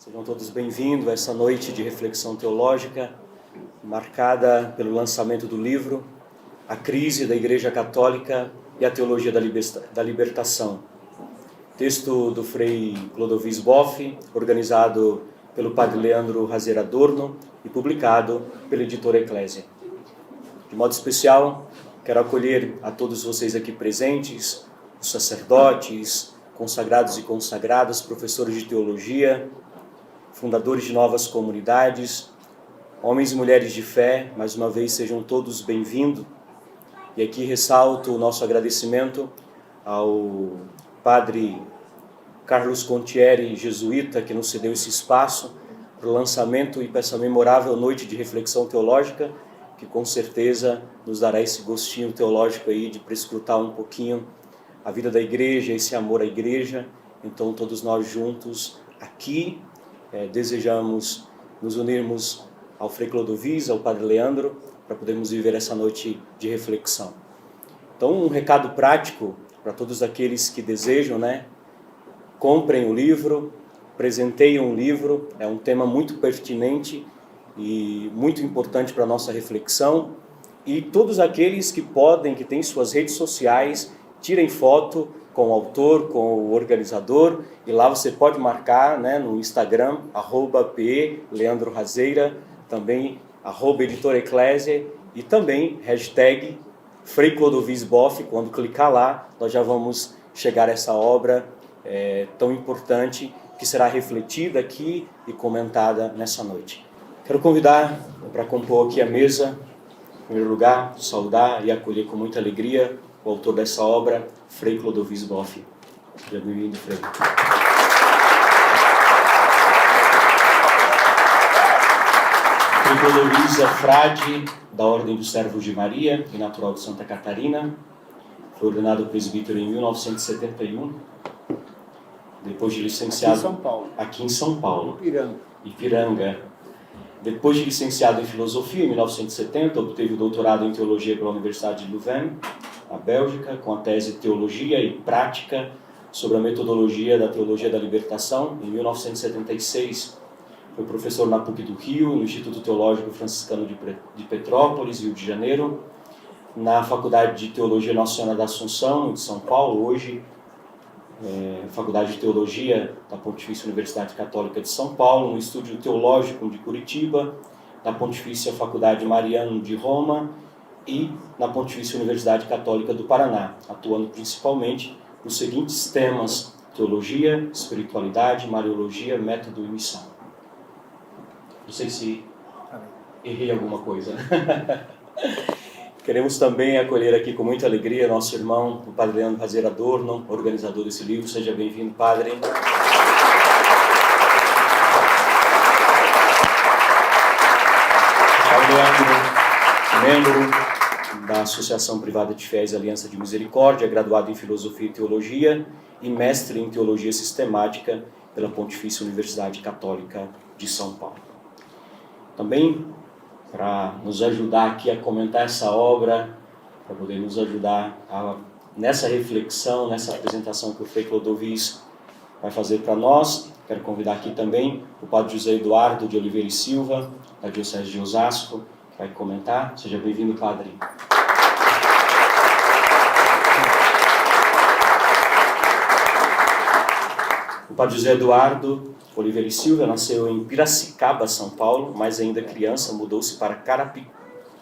Sejam todos bem-vindos a essa noite de reflexão teológica, marcada pelo lançamento do livro A Crise da Igreja Católica e a Teologia da Libertação. Texto do Frei Clodovis Boff, organizado pelo Padre Leandro Razer Adorno e publicado pela editora Eclésia. De modo especial, quero acolher a todos vocês aqui presentes, os sacerdotes, consagrados e consagradas, professores de teologia, fundadores de novas comunidades, homens e mulheres de fé, mais uma vez sejam todos bem-vindos. E aqui ressalto o nosso agradecimento ao Padre Carlos Contieri, jesuíta, que nos cedeu esse espaço para o lançamento e para essa memorável noite de reflexão teológica, que com certeza nos dará esse gostinho teológico aí de prescrutar um pouquinho a vida da igreja, esse amor à igreja. Então todos nós juntos aqui desejamos nos unirmos ao Frei Clodovis, ao Padre Leandro, para podermos viver essa noite de reflexão. Então, um recado prático para todos aqueles que desejam, comprem o livro, presenteiem o livro, é um tema muito pertinente e muito importante para a nossa reflexão. E todos aqueles que podem, que têm suas redes sociais, tirem foto com o autor, com o organizador, e lá você pode marcar no Instagram, @p Leandro Razeira, também @editora Eclésia, e também hashtag Frei Clodovis Boff. Quando clicar lá, nós já vamos chegar a essa obra tão importante que será refletida aqui e comentada nessa noite. Quero convidar para compor aqui a mesa, em primeiro lugar, saudar e acolher com muita alegria o autor dessa obra, Frei Clodovis Boff. Seja bem-vindo, Frei. Frei Clodovis é frade da Ordem dos Servos de Maria e natural de Santa Catarina. Foi ordenado presbítero em 1971. Depois de licenciado... Aqui em São Paulo. Ipiranga. Depois de licenciado em Filosofia, em 1970, obteve o doutorado em Teologia pela Universidade de Louvain, na Bélgica, com a tese Teologia e Prática sobre a metodologia da Teologia da Libertação. Em 1976, foi professor na PUC do Rio, no Instituto Teológico Franciscano de Petrópolis, Rio de Janeiro, na Faculdade de Teologia Nossa Senhora da Assunção, de São Paulo, hoje Faculdade de Teologia da Pontifícia Universidade Católica de São Paulo, no Estúdio Teológico de Curitiba, na Pontifícia Faculdade Mariano de Roma e na Pontifícia Universidade Católica do Paraná, atuando principalmente nos seguintes temas: teologia, espiritualidade, mariologia, método e missão. Não sei se errei alguma coisa. Queremos também acolher aqui com muita alegria nosso irmão, o Padre Leandro Razer Adorno, organizador desse livro. Seja bem-vindo, Padre. Padre Leandro, membro da Associação Privada de Fiéis Aliança de Misericórdia, graduado em Filosofia e Teologia e mestre em Teologia Sistemática pela Pontifícia Universidade Católica de São Paulo. Também, para nos ajudar aqui a comentar essa obra, para poder nos ajudar nessa reflexão, nessa apresentação que o Frei Clodovis vai fazer para nós, quero convidar aqui também o Padre José Eduardo de Oliveira e Silva, da Diocese de Osasco, que vai comentar. Seja bem-vindo, Padre. O Padre José Eduardo Oliveira e Silva nasceu em Piracicaba, São Paulo, mas ainda criança mudou-se para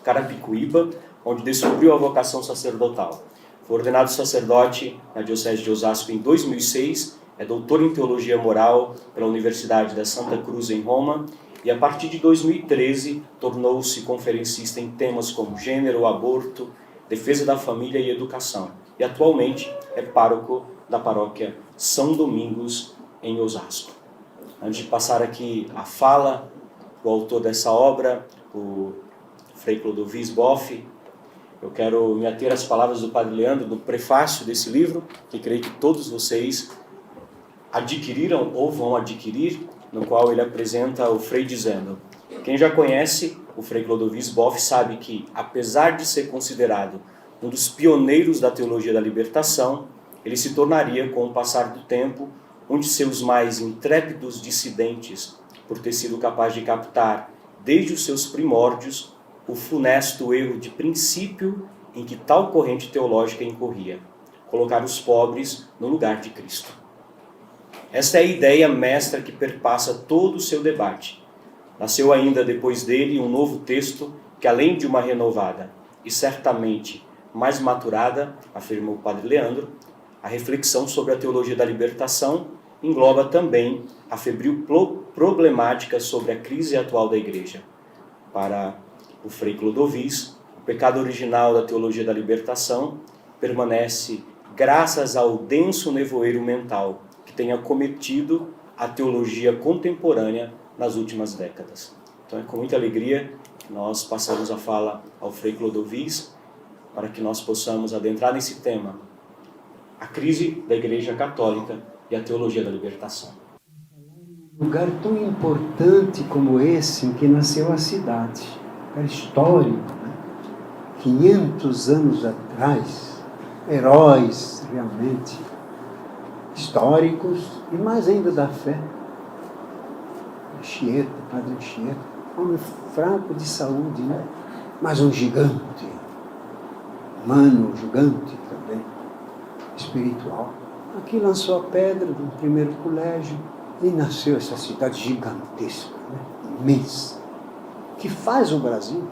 Carapicuíba, onde descobriu a vocação sacerdotal. Foi ordenado sacerdote na Diocese de Osasco em 2006, é doutor em Teologia Moral pela Universidade da Santa Cruz em Roma e a partir de 2013 tornou-se conferencista em temas como gênero, aborto, defesa da família e educação. E atualmente é pároco da paróquia São Domingos, em Osasco. Antes de passar aqui a fala do autor dessa obra, o Frei Clodovis Boff, eu quero me ater às palavras do Padre Leandro no prefácio desse livro, que creio que todos vocês adquiriram ou vão adquirir, no qual ele apresenta o Frei dizendo: quem já conhece o Frei Clodovis Boff sabe que, apesar de ser considerado um dos pioneiros da teologia da libertação, ele se tornaria, com o passar do tempo, onde seus mais intrépidos dissidentes, por ter sido capaz de captar, desde os seus primórdios, o funesto erro de princípio em que tal corrente teológica incorria: colocar os pobres no lugar de Cristo. Esta é a ideia mestra que perpassa todo o seu debate. Nasceu ainda depois dele um novo texto que, além de uma renovada e certamente mais maturada, afirma o padre Leandro, a reflexão sobre a teologia da libertação engloba também a febril problemática sobre a crise atual da Igreja. Para o Frei Clodovis, o pecado original da teologia da libertação permanece graças ao denso nevoeiro mental que tem acometido a teologia contemporânea nas últimas décadas. Então é com muita alegria que nós passamos a fala ao Frei Clodovis para que nós possamos adentrar nesse tema, a crise da Igreja Católica e a teologia da libertação. Um lugar tão importante como esse em que nasceu a cidade, era histórico, né? 500 anos atrás, heróis realmente históricos e mais ainda da fé. Anchieta, Padre Anchieta, homem fraco de saúde, né? Mas um gigante, humano, gigante também, espiritual. Aqui lançou a pedra do primeiro colégio e nasceu essa cidade gigantesca, né? Imensa, que faz o Brasil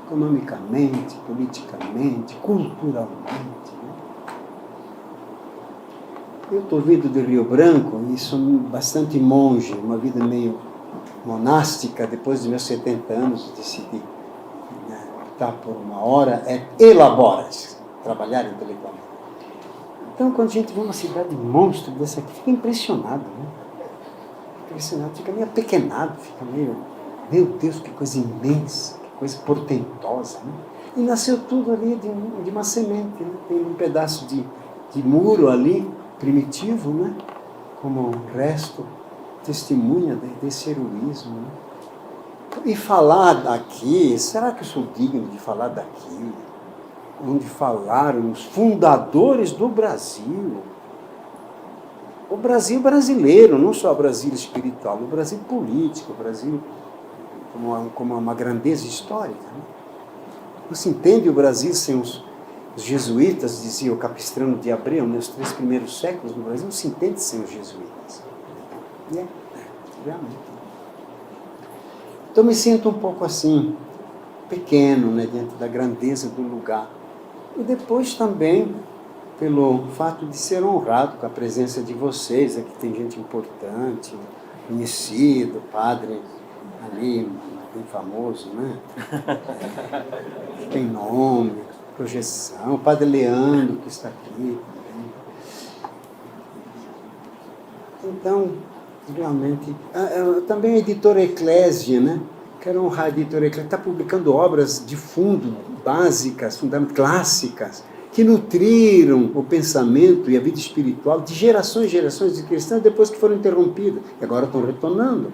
economicamente, politicamente, culturalmente. Né? Eu estou vindo do Rio Branco e sou bastante monge, uma vida meio monástica. Depois dos meus 70 anos decidi optar por uma hora, elaboras, trabalhar intelectualmente. Então, quando a gente vê uma cidade monstro dessa aqui, fica impressionado, né? Impressionado, fica meio apequenado, fica meio, meu Deus, que coisa imensa, que coisa portentosa, né? E nasceu tudo ali de uma semente, né? Tem um pedaço de muro ali, primitivo, né? Como resto, testemunha desse heroísmo, né? E falar daqui, será que eu sou digno de falar daqui? Onde falaram os fundadores do Brasil. O Brasil brasileiro, não só o Brasil espiritual, o Brasil político, o Brasil como uma grandeza histórica. Né? Não se entende o Brasil sem os jesuítas, dizia o Capistrano de Abreu, nos 3 primeiros séculos do Brasil, não se entende sem os jesuítas. E realmente. Então me sinto um pouco assim, pequeno, né, diante da grandeza do lugar. E depois também pelo fato de ser honrado com a presença de vocês. Aqui tem gente importante, conhecido, padre ali, bem famoso, né? Tem nome, projeção, o padre Leandro que está aqui também. Então, realmente, também a editora Eclésia, né? Quero honrar a editora Eclésia, está publicando obras de fundo, básicas, fundamentais, clássicas, que nutriram o pensamento e a vida espiritual de gerações e gerações de cristãos depois que foram interrompidas. E agora estão retornando.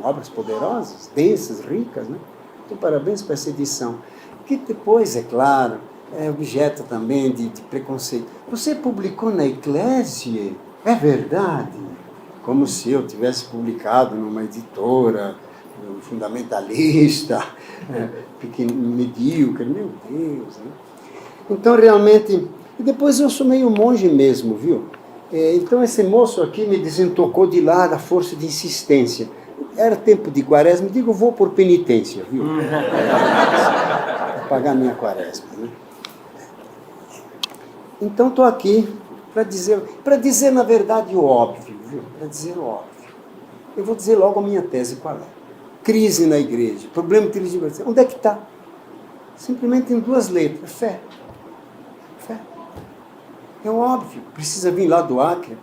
Obras poderosas, densas, ricas, né? Então, parabéns para essa edição. Que depois, é claro, é objeto também de preconceito. Você publicou na Eclésia? É verdade? Como se eu tivesse publicado numa editora fundamentalista, medíocre, meu Deus, né? Então, realmente, e depois eu sou meio monge mesmo, viu? Então, esse moço aqui me desentocou de lá da força de insistência. Era tempo de quaresma, digo, vou por penitência, viu? Para pagar minha quaresma, né? Então, estou aqui para dizer, na verdade, o óbvio, viu? Para dizer o óbvio. Eu vou dizer logo a minha tese qual é. Crise na igreja, problema de libertação. Onde é que está? Simplesmente em 2 letras, fé. Fé. É óbvio, precisa vir lá do Acre,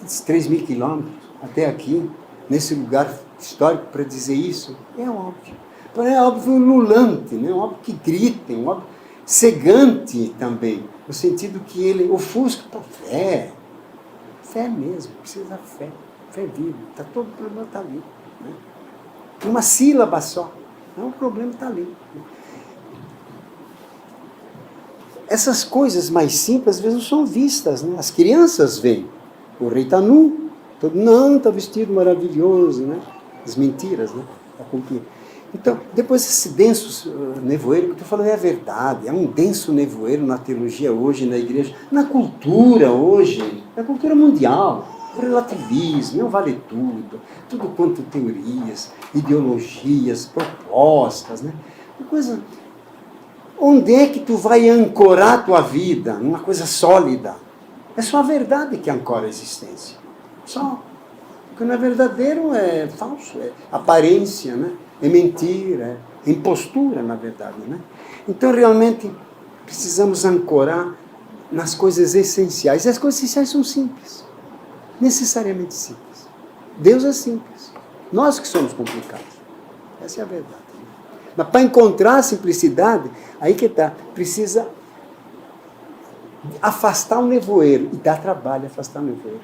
3.000 quilômetros, até aqui, nesse lugar histórico para dizer isso. É óbvio. Porém, é óbvio ululante, né? Óbvio que grita, óbvio cegante também, no sentido que ele ofusca para fé. Fé mesmo, precisa da fé. Fé viva. Todo o problema está ali. Né? Uma sílaba só. Não, o problema está ali. Essas coisas mais simples, às vezes, não são vistas. Né? As crianças veem. O rei está nu, não, está vestido maravilhoso, né? As mentiras, né? Da cultura. Então, depois esse denso nevoeiro que eu estou falando é verdade, é um denso nevoeiro na teologia hoje, na igreja, na cultura hoje, na cultura mundial, o relativismo, não vale tudo quanto teorias, ideologias, propostas, né? Uma coisa, onde é que tu vai ancorar a tua vida numa coisa sólida? É só a verdade que ancora a existência, só. O que não é verdadeiro é falso, é aparência, né? É mentira, é impostura, na verdade. Né? Então, realmente, precisamos ancorar nas coisas essenciais. E as coisas essenciais são simples, necessariamente simples. Deus é simples, nós que somos complicados. Essa é a verdade. Né? Mas para encontrar a simplicidade, aí que está, precisa afastar o nevoeiro, e dá trabalho afastar o nevoeiro.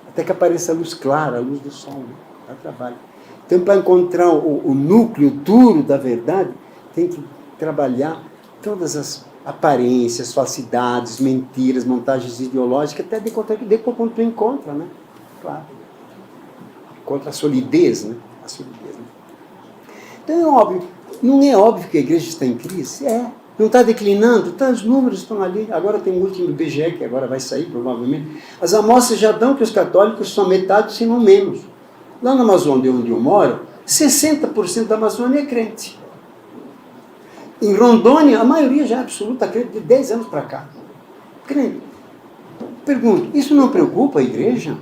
Até que apareça a luz clara, a luz do sol, né? Dá trabalho. Então, para encontrar o núcleo duro da verdade, tem que trabalhar todas as aparências, falsidades, mentiras, montagens ideológicas, até de quando tu encontra, né? Claro. Encontra a solidez, né? A solidez, né? Então, é óbvio, não é óbvio que a igreja está em crise? É. Não está declinando? Tá, os números estão ali. Agora tem o último IBGE, que agora vai sair, provavelmente. As amostras já dão que os católicos são metade, se não menos. Lá na Amazônia, onde eu moro, 60% da Amazônia é crente. Em Rondônia, a maioria já é absoluta crente, de 10 anos para cá. Crente. Pergunto, isso não preocupa a igreja?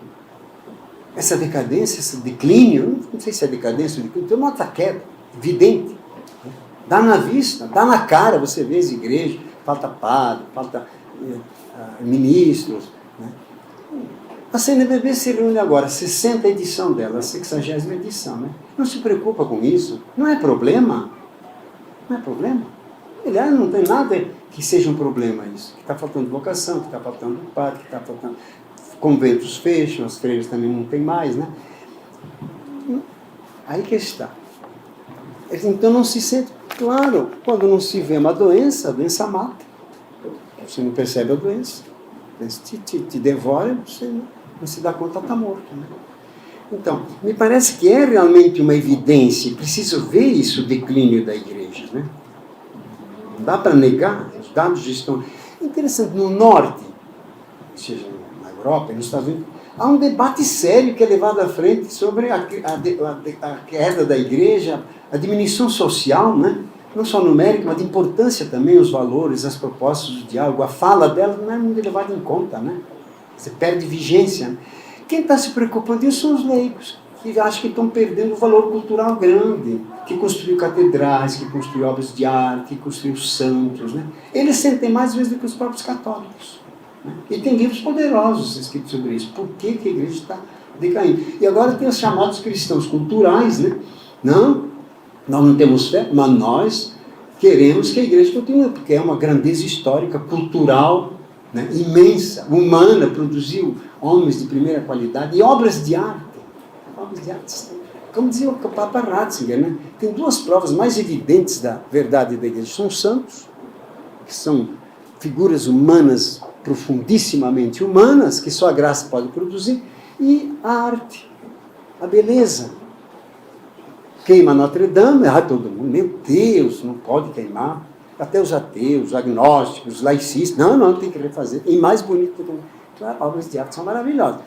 Essa decadência, esse declínio? Não sei se é decadência ou declínio, tem uma outra queda, evidente. Dá na vista, dá na cara, você vê as igrejas, falta padre, falta ministros. Né? A CNBB se reúne agora, 60ª edição dela, a 60ª edição. Né? Não se preocupa com isso, não é problema. Não é problema. Aliás, não tem nada que seja um problema isso. Que está faltando vocação, que está faltando padre, que está faltando... Conventos fecham, as freiras também não tem mais, né? Aí que está. Então não se sente... Claro, quando não se vê uma doença, a doença mata. Você não percebe a doença. Te devora, você não se dá conta, está morto. Né? Então, me parece que é realmente uma evidência, preciso ver isso, o declínio da igreja. Né? Não dá para negar, os dados estão... Interessante, no norte, ou seja, na Europa e nos Estados Unidos, há um debate sério que é levado à frente sobre a queda da igreja, a diminuição social, né? Não só numérica, mas de importância também, os valores, as propostas do diálogo, a fala dela não é muito levada em conta, né? Você perde vigência. Né? Quem está se preocupando disso são os leigos, que acham que estão perdendo o valor cultural grande, que construiu catedrais, que construiu obras de arte, que construiu santos. Né? Eles sentem mais vezes do que os próprios católicos. Né? E tem livros poderosos escritos sobre isso. Por que a igreja está decaindo? E agora tem os chamados cristãos culturais, né? Não, nós não temos fé, mas nós queremos que a igreja continue, porque é uma grandeza histórica, cultural, né? Imensa, humana, produziu homens de primeira qualidade e obras de arte. Obras de arte. Como dizia o Papa Ratzinger, né? Tem duas provas mais evidentes da verdade da igreja. São os santos, que são figuras humanas, profundissimamente humanas, que só a graça pode produzir, e a arte, a beleza. Queima Notre Dame, todo mundo, meu Deus, não pode queimar. Até os ateus, os agnósticos, os laicistas, não, tem que refazer. E mais bonito do que... Claro, obras de arte são maravilhosas.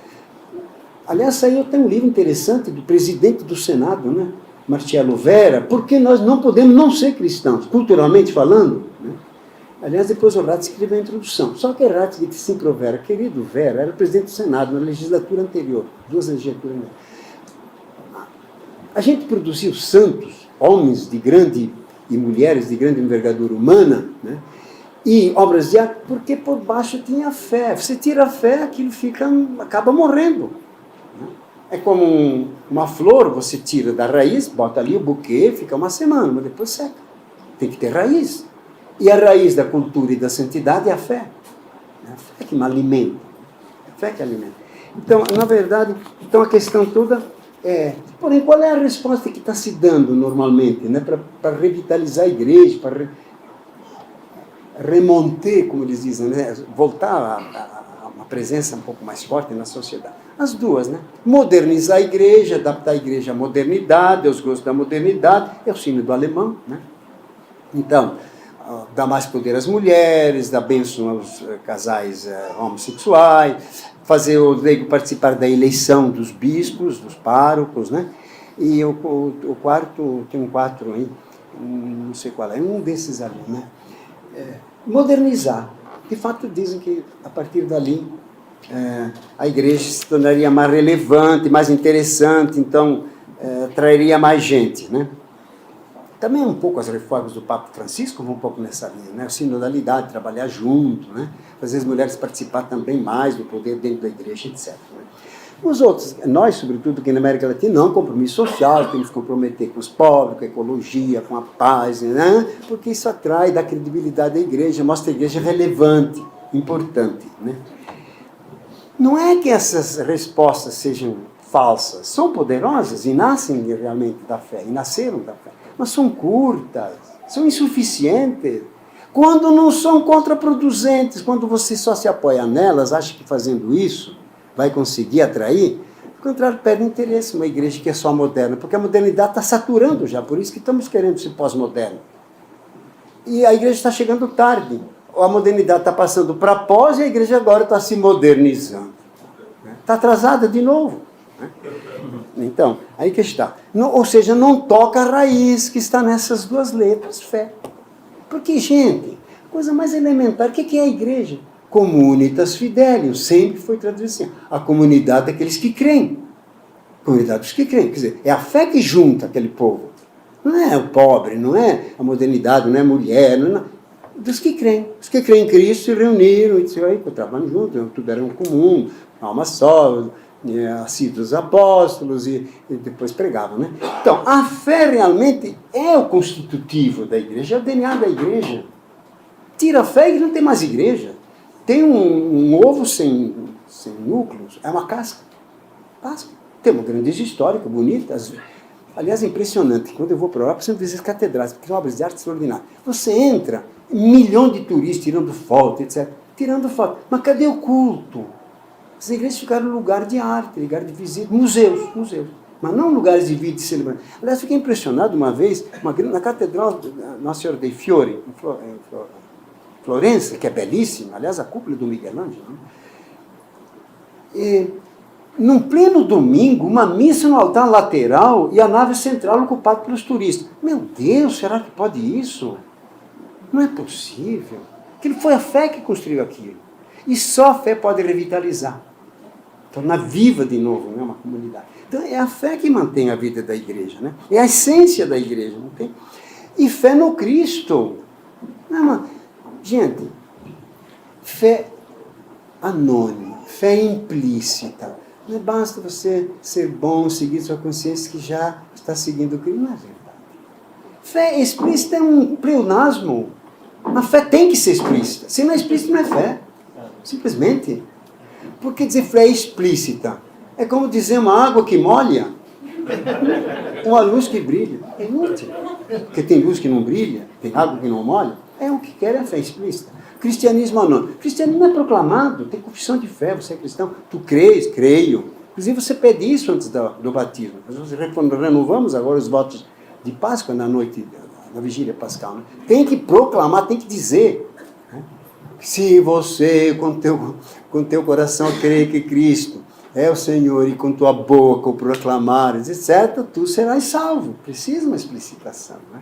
Aliás, saiu até um livro interessante do presidente do Senado, né? Marcelo Vera, porque nós não podemos não ser cristãos, culturalmente falando. Né? Aliás, depois o Ratzinger escreveu a introdução. Só que Ratzinger disse assim para o Vera, querido Vera, era presidente do Senado na legislatura anterior, 2 legislaturas anteriores. A gente produziu santos, homens de grande, e mulheres de grande envergadura humana, né? E obras de arte, porque por baixo tinha fé. Você tira a fé, aquilo acaba morrendo. Né? É como uma flor, você tira da raiz, bota ali o buquê, fica uma semana, mas depois seca. Tem que ter raiz. E a raiz da cultura e da santidade é a fé. É a fé que me alimenta. É a fé que alimenta. Então, na verdade, a questão toda... porém, qual é a resposta que está se dando normalmente, né, para revitalizar a igreja, para remonter, como eles dizem, né, voltar a uma presença um pouco mais forte na sociedade. As duas, né? Modernizar a igreja, adaptar a igreja à modernidade, aos gostos da modernidade, é o sínodo alemão, né? Então, dá mais poder às mulheres, dá bênção aos casais homossexuais, fazer o leigo participar da eleição dos bispos, dos párocos, né? E o quarto, tem um quarto aí, não sei qual é, um desses ali, né? Modernizar. De fato, dizem que a partir dali a igreja se tornaria mais relevante, mais interessante, então atrairia mais gente, né? Também um pouco as reformas do Papa Francisco vão um pouco nessa linha, né? A sinodalidade, trabalhar junto, né? Fazer as mulheres participar também mais do poder dentro da igreja, etc. Né? Os outros, nós, sobretudo aqui na América Latina, não, compromisso social, temos que comprometer com os pobres, com a ecologia, com a paz, né? Porque isso atrai, dá credibilidade à igreja, mostra a igreja relevante, importante, né? Não é que essas respostas sejam falsas, são poderosas e nascem realmente da fé, e nasceram da fé, mas são curtas, são insuficientes. Quando não são contraproducentes, quando você só se apoia nelas, acha que fazendo isso vai conseguir atrair, ao contrário, perde interesse uma igreja que é só moderna, porque a modernidade está saturando já, por isso que estamos querendo ser pós-moderno. E a igreja está chegando tarde. A modernidade está passando para pós e a igreja agora está se modernizando. Está atrasada de novo. Então, aí que está. Ou seja, não toca a raiz que está nessas duas letras, fé. Porque, gente, coisa mais elementar, o que é a igreja? Comunitas fidelius, sempre foi traduzido assim. A comunidade daqueles que creem. Comunidade dos que creem. Quer dizer, é a fé que junta aquele povo. Não é o pobre, não é a modernidade, não é a mulher, não é dos que creem. Os que creem em Cristo se reuniram e disseram, encontravam juntos, tudo era um comum, alma só, assíduos apóstolos e depois pregavam, né? Então, a fé realmente é o constitutivo da igreja, é o DNA da igreja. Tira a fé e não tem mais igreja. Tem um ovo sem núcleos, é uma casca. Tem uma grandeza histórica, bonita. Aliás, é impressionante. Quando eu vou para a Europa, eu sempre visito catedrais, porque são obras de arte extraordinárias. Você entra, 1 milhão de turistas tirando foto, etc. Tirando foto. Mas cadê o culto? As igrejas ficaram lugar de arte, lugar de visita, museus. Mas não lugares de vida e de celebração. Aliás, fiquei impressionado uma vez, na Catedral Nossa Senhora dei Fiori, em Florença, que é belíssima, aliás, a cúpula do Miguel Ângelo. E, num pleno domingo, uma missa no altar lateral e a nave central ocupada pelos turistas. Meu Deus, será que pode isso? Não é possível. Aquilo foi a fé que construiu aquilo. E só a fé pode revitalizar. Tornar viva de novo, né, uma comunidade. Então é a fé que mantém a vida da igreja, né? É a essência da igreja, não tem? E fé no Cristo. Não, gente, fé anônima, fé implícita. Não basta você ser bom, seguir sua consciência que já está seguindo o Cristo. Não é verdade. Fé explícita é um pleonasmo. A fé tem que ser explícita. Se não é explícita, não é fé. Simplesmente. Porque dizer fé explícita é como dizer uma água que molha, uma luz que brilha. É inútil. Porque tem luz que não brilha, tem água que não molha. É o que quer a fé explícita. Cristianismo anônimo. Cristianismo é proclamado, tem confissão de fé, você é cristão. Tu crês? Creio. Inclusive você pede isso antes do batismo. Nós renovamos agora os votos de Páscoa na noite, na vigília pascal. Né? Tem que proclamar, tem que dizer. Né? Se você, com teu coração, crê que Cristo é o Senhor e com tua boca o proclamares, etc., tu serás salvo. Precisa uma explicitação. Né?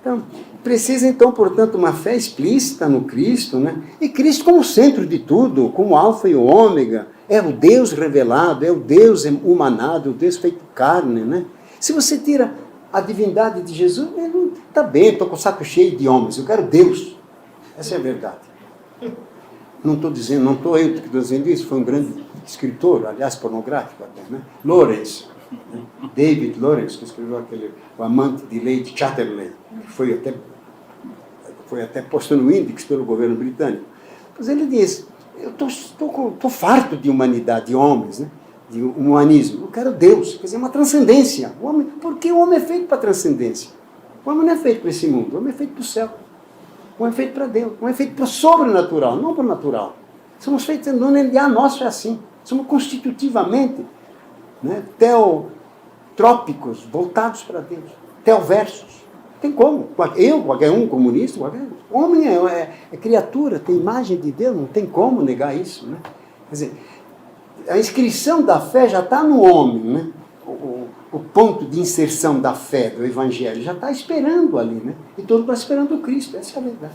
Então, precisa, então, portanto, uma fé explícita no Cristo, né? E Cristo como centro de tudo, como alfa e o ômega, é o Deus revelado, é o Deus humanado, o Deus feito carne, né? Se você tira a divindade de Jesus, está bem, estou com o saco cheio de homens, eu quero Deus. Essa é a verdade. Não estou dizendo, não estou eu que estou dizendo isso, foi um grande escritor, aliás, pornográfico até, né? Lawrence. David Lawrence, que escreveu o amante de Lady Chatterley, que foi até posto no Index pelo governo britânico. Pois ele diz, eu estou farto de humanidade, de homens, né? De humanismo. Eu quero Deus, quer dizer, uma transcendência. Porque o homem é feito para transcendência. O homem não é feito para esse mundo, o homem é feito para o céu. O homem é feito para Deus, o homem é feito para o sobrenatural, não para o natural. Somos feitos no DNA nosso é assim. Somos constitutivamente, né, teotrópicos, voltados para Deus. Teoversos. Tem como. Qualquer um, comunista, qualquer um. Homem é criatura, tem imagem de Deus, não tem como negar isso. Né? Quer dizer, a inscrição da fé já está no homem, né? O ponto de inserção da fé, do Evangelho, já está esperando ali, né? E todo mundo está esperando o Cristo, essa é a verdade.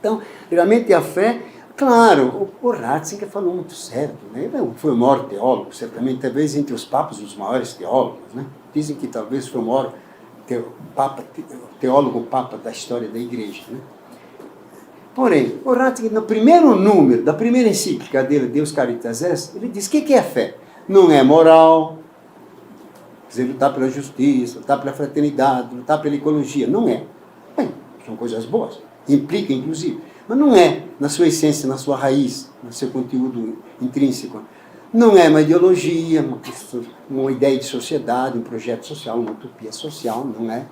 Então, realmente a fé, claro, o Ratzinger falou muito certo, né? Ele foi o maior teólogo, certamente, talvez entre os papas, os maiores teólogos, né? Dizem que talvez foi o maior teólogo papa da história da igreja, né? Porém, o Ratzinger, no primeiro número da primeira encíclica dele, Deus Caritas Est, ele diz: o que é fé? Não é moral, quer dizer, lutar pela justiça, lutar pela fraternidade, lutar pela ecologia. Não é. Bem, são coisas boas, implica inclusive, mas não é na sua essência, na sua raiz, no seu conteúdo intrínseco. Não é uma ideologia, uma ideia de sociedade, um projeto social, uma utopia social, não é.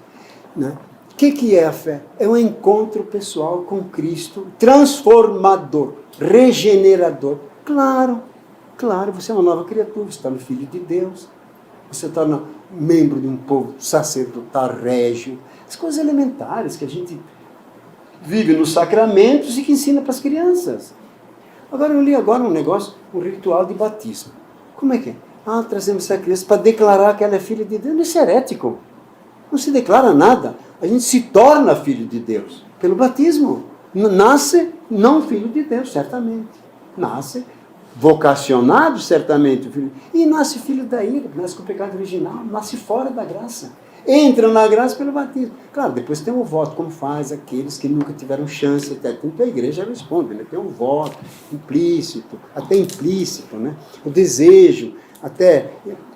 Né? O que é a fé? É um encontro pessoal com Cristo, transformador, regenerador. Claro, você é uma nova criatura, você está no Filho de Deus, você torna membro de um povo sacerdotal régio, as coisas elementares que a gente vive nos sacramentos e que ensina para as crianças. Agora eu li um negócio, um ritual de batismo. Como é que é? Trazemos essa criança para declarar que ela é filha de Deus. Isso é herético. Não se declara nada. A gente se torna filho de Deus pelo batismo. Nasce não filho de Deus, certamente. Nasce vocacionado, certamente. E nasce filho da ira, nasce com o pecado original, nasce fora da graça. Entra na graça pelo batismo. Claro, depois tem o voto, como faz aqueles que nunca tiveram chance. Até então a igreja responde, né? Tem um voto implícito, até implícito, né? O desejo, até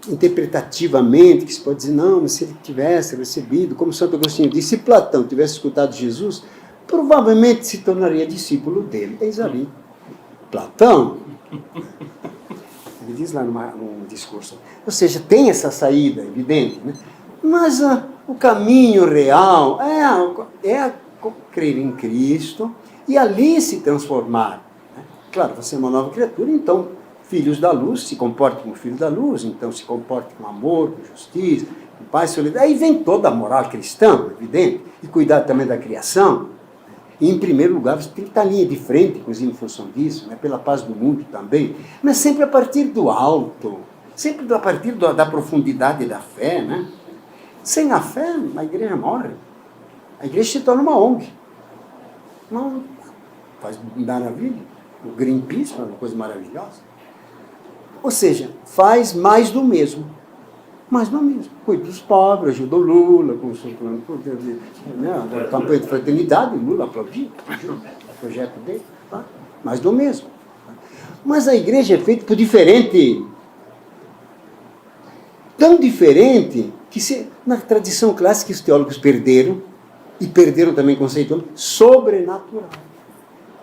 interpretativamente, que se pode dizer, não, mas se ele tivesse recebido, como Santo Agostinho disse, se Platão tivesse escutado Jesus, provavelmente se tornaria discípulo dele. Eis ali, Platão. Ele diz lá num discurso. Ou seja, tem essa saída evidente, né? Mas o caminho real é crer em Cristo e ali se transformar. Né? Claro, você é uma nova criatura, então filhos da luz, se comporte como filho da luz, então se comporte com amor, com justiça, com paz, solidariedade. Aí vem toda a moral cristã, evidente, e cuidar também da criação. E, em primeiro lugar, você tem que estar linha de frente, inclusive em função disso, né? Pela paz do mundo também, mas sempre a partir do alto, sempre a partir da profundidade da fé, né? Sem a fé, a igreja morre. A igreja se torna uma ONG. Não faz maravilha. O Greenpeace é uma coisa maravilhosa. Ou seja, faz mais do mesmo. Mais do mesmo. Cuida dos pobres, ajuda o Lula, com o seu plano, né? A campanha de fraternidade, o Lula aplaudiu o projeto dele. Tá? Mais do mesmo. Mas a igreja é feita por diferente. Tão diferente que na tradição clássica os teólogos perderam, e perderam também o conceito sobrenatural.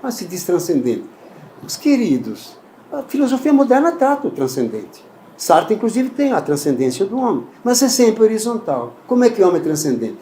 Mas se diz transcendente. Os queridos, a filosofia moderna trata o transcendente. Sartre, inclusive, tem a transcendência do homem, mas é sempre horizontal. Como é que o homem é transcendente?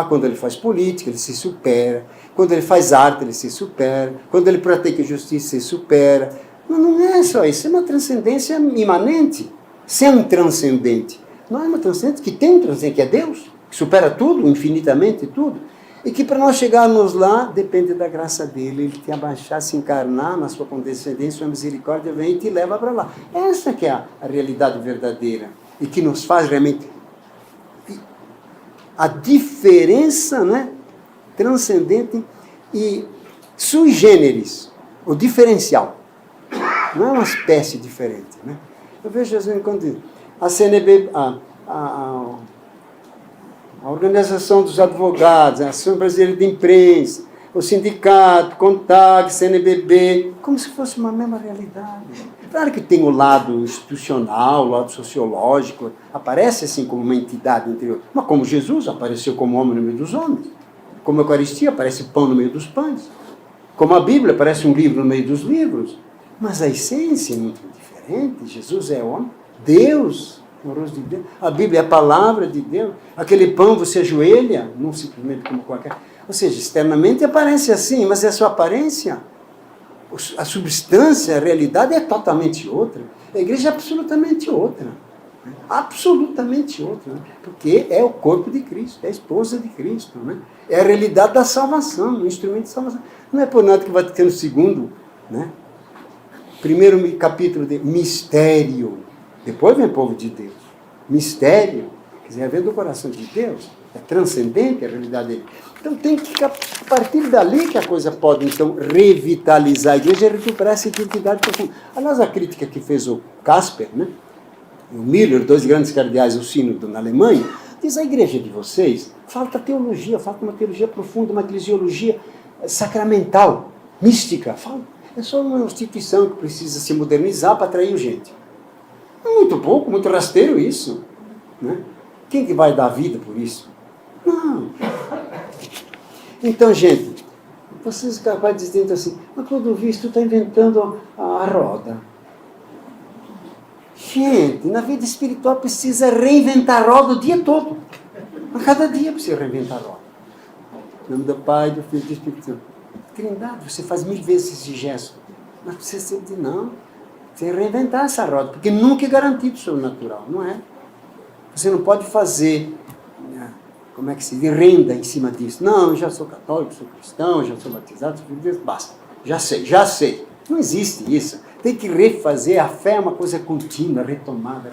Quando ele faz política, ele se supera. Quando ele faz arte, ele se supera. Quando ele pratica justiça, se supera. Não é só isso, é uma transcendência imanente. Sem transcendente. Não é uma transcendente que tem um transcendente, que é Deus, que supera tudo, infinitamente tudo, e que para nós chegarmos lá, depende da graça dele, ele te abaixar, se encarnar na sua condescendência, sua misericórdia vem e te leva para lá. Essa que é a realidade verdadeira, e que nos faz realmente a diferença, né, transcendente e sui generis, o diferencial. Não é uma espécie diferente, né? Eu vejo Jesus quando a CNB, a Organização dos Advogados, a Associação Brasileira de Imprensa, o Sindicato, CONTAG, CNBB, como se fosse uma mesma realidade. Claro que tem o lado institucional, o lado sociológico, aparece assim como uma entidade interior, mas como Jesus apareceu como homem no meio dos homens, como a Eucaristia aparece pão no meio dos pães, como a Bíblia aparece um livro no meio dos livros, mas a essência é muito diferente. Jesus é homem, Deus, amoroso de Deus. A Bíblia é a palavra de Deus. Aquele pão você ajoelha, não simplesmente como qualquer. Ou seja, externamente aparece assim, mas é a sua aparência. a substância, a realidade é totalmente outra. A igreja é absolutamente outra. Absolutamente outra. Né? Porque é o corpo de Cristo, é a esposa de Cristo. Né? É a realidade da salvação, o instrumento de salvação. Não é por nada que vai ter no segundo, né? Primeiro capítulo de mistério. Depois vem o povo de Deus. Mistério. Quer dizer, vem do coração de Deus. É transcendente a realidade dele. Então tem que, a partir dali que a coisa pode, então, revitalizar a igreja e recuperar essa identidade profunda. Aliás, a crítica que fez o Casper, né? O Miller, dois grandes cardeais do sínodo na Alemanha, diz: a igreja de vocês falta teologia, falta uma teologia profunda, uma eclesiologia sacramental, mística. É só uma instituição que precisa se modernizar para atrair gente. Muito pouco, muito rasteiro isso. Né? Quem que vai dar vida por isso? Não. Então, gente, vocês capazes de dizer assim: mas Clodovis, tu está inventando a roda. Gente, na vida espiritual precisa reinventar a roda o dia todo. A cada dia precisa reinventar a roda. Em nome do Pai, do Filho e do Espírito Santo. Trindade, você faz 1000 vezes esse gesto. Mas precisa dizer, não, você reinventar essa roda, porque nunca é garantido o sobrenatural, não é? Você não pode fazer, como é que se diz, renda em cima disso. Não, eu já sou católico, sou cristão, já sou batizado, sou filho de Deus, basta. Já sei. Não existe isso. Tem que refazer. A fé é uma coisa contínua, retomada.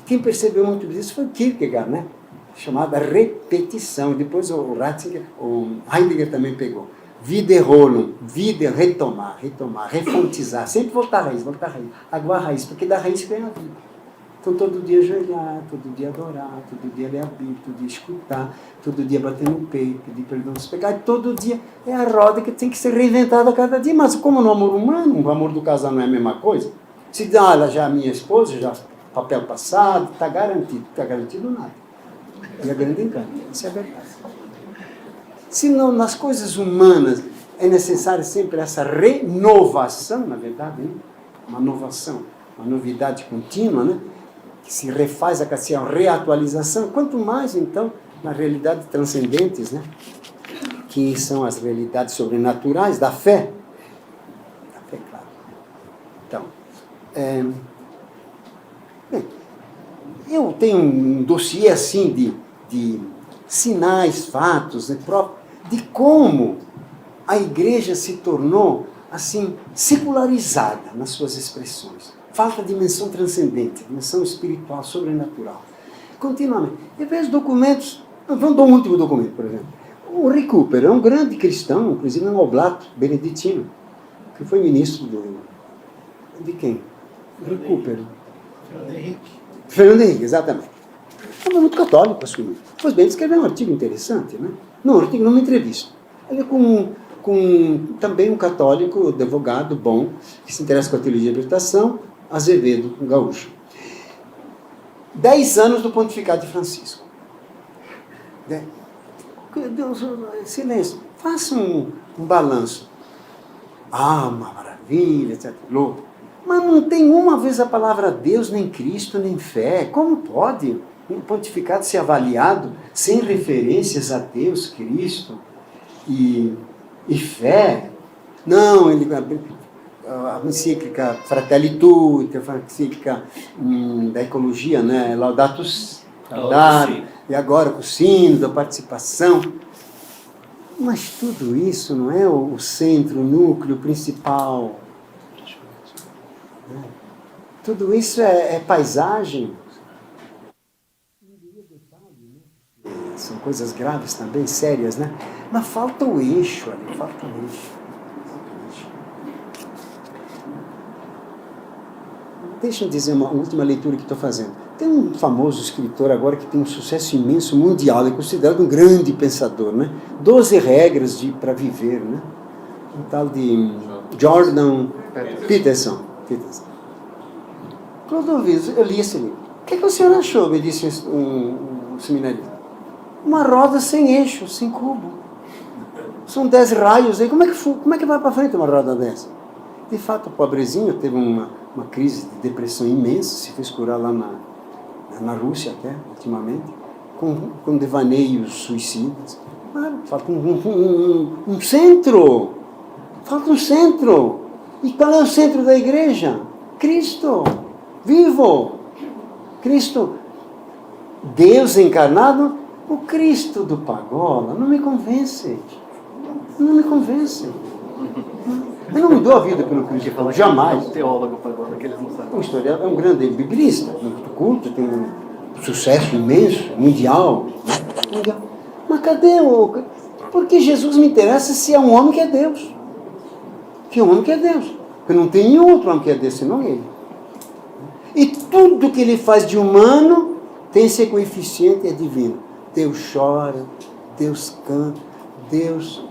Quem percebeu muito disso foi Kierkegaard, né? Chamada repetição. Depois o Ratzinger, o Heidegger também pegou. Wiederholung, retomar, refontizar. Sempre voltar à raiz. Aguar a raiz, porque da raiz vem a vida. Então, todo dia ajoelhar, todo dia adorar, todo dia ler a Bíblia, todo dia escutar, todo dia bater no peito, pedir perdão dos pecados. Todo dia é a roda que tem que ser reinventada a cada dia. Mas como no amor humano, o amor do casal não é a mesma coisa, se dá, ela já é minha esposa, já papel passado, está garantido. Está garantido nada. E a grande engano. Isso é verdade. Se não, nas coisas humanas é necessário sempre essa renovação, na verdade, né? Uma inovação, uma novidade contínua, né? Que se refaz a cada reatualização, quanto mais, então, nas realidades transcendentes, né? Que são as realidades sobrenaturais da fé. Da fé, claro. Então, bem, eu tenho um dossiê assim de sinais, fatos, né, de como a igreja se tornou assim secularizada nas suas expressões. Falta dimensão transcendente, dimensão espiritual, sobrenatural. Continuamente. E vejo documentos, vamos dar um último documento, por exemplo. O Recupero é um grande cristão, inclusive um oblato beneditino, que foi ministro de quem? Recupero. Fernando Henrique, exatamente. É muito católico, assumiu. Pois bem, ele escreveu um artigo interessante, né? Não, um artigo, numa entrevista. Ele é com também um católico, advogado bom, que se interessa com a teologia e libertação, Azevedo, um gaúcho. 10 anos do pontificado de Francisco. Deus, silêncio. Faça um balanço. Ah, uma maravilha, etc. Louco. Mas não tem uma vez a palavra Deus, nem Cristo, nem fé. Como pode um pontificado ser avaliado sem referências a Deus, Cristo e fé? Não, a encíclica Fratelli Tutti, a encíclica da ecologia, né? Laudato Si, e agora com o sínodo, a participação. Mas tudo isso não é o centro, o núcleo principal. Tudo isso é paisagem. São coisas graves também, sérias, né? Mas falta o eixo ali, falta o eixo. Deixa eu dizer uma última leitura que estou fazendo. Tem um famoso escritor agora que tem um sucesso imenso mundial, é considerado um grande pensador, né? 12 regras para viver, né? Um tal de Jordan Peterson. Clodovis, eu li esse livro. O que o senhor achou? Me disse um seminarista. Uma roda sem eixo, sem cubo. São 10 raios aí. Como é que vai para frente uma roda dessa? De fato, o pobrezinho teve uma crise de depressão imensa, se fez curar lá na Rússia até, ultimamente, com devaneios suicidas. Claro, falta um centro. Falta um centro. E qual é o centro da igreja? Cristo, vivo. Cristo, Deus encarnado, o Cristo do Pagola. Não me convence. Não me convence. Eu não mudou a vida pelo Cristo, jamais. É um teólogo Pagola, que eles não sabem. Um historiador, é um grande biblista, muito culto, tem um sucesso imenso, mundial. Mas cadê o... Porque Jesus me interessa se é um homem que é Deus. Que é um homem que é Deus. Porque não tem nenhum outro homem que é Deus senão ele. E tudo que ele faz de humano tem esse coeficiente, é divino. Deus chora, Deus canta, Deus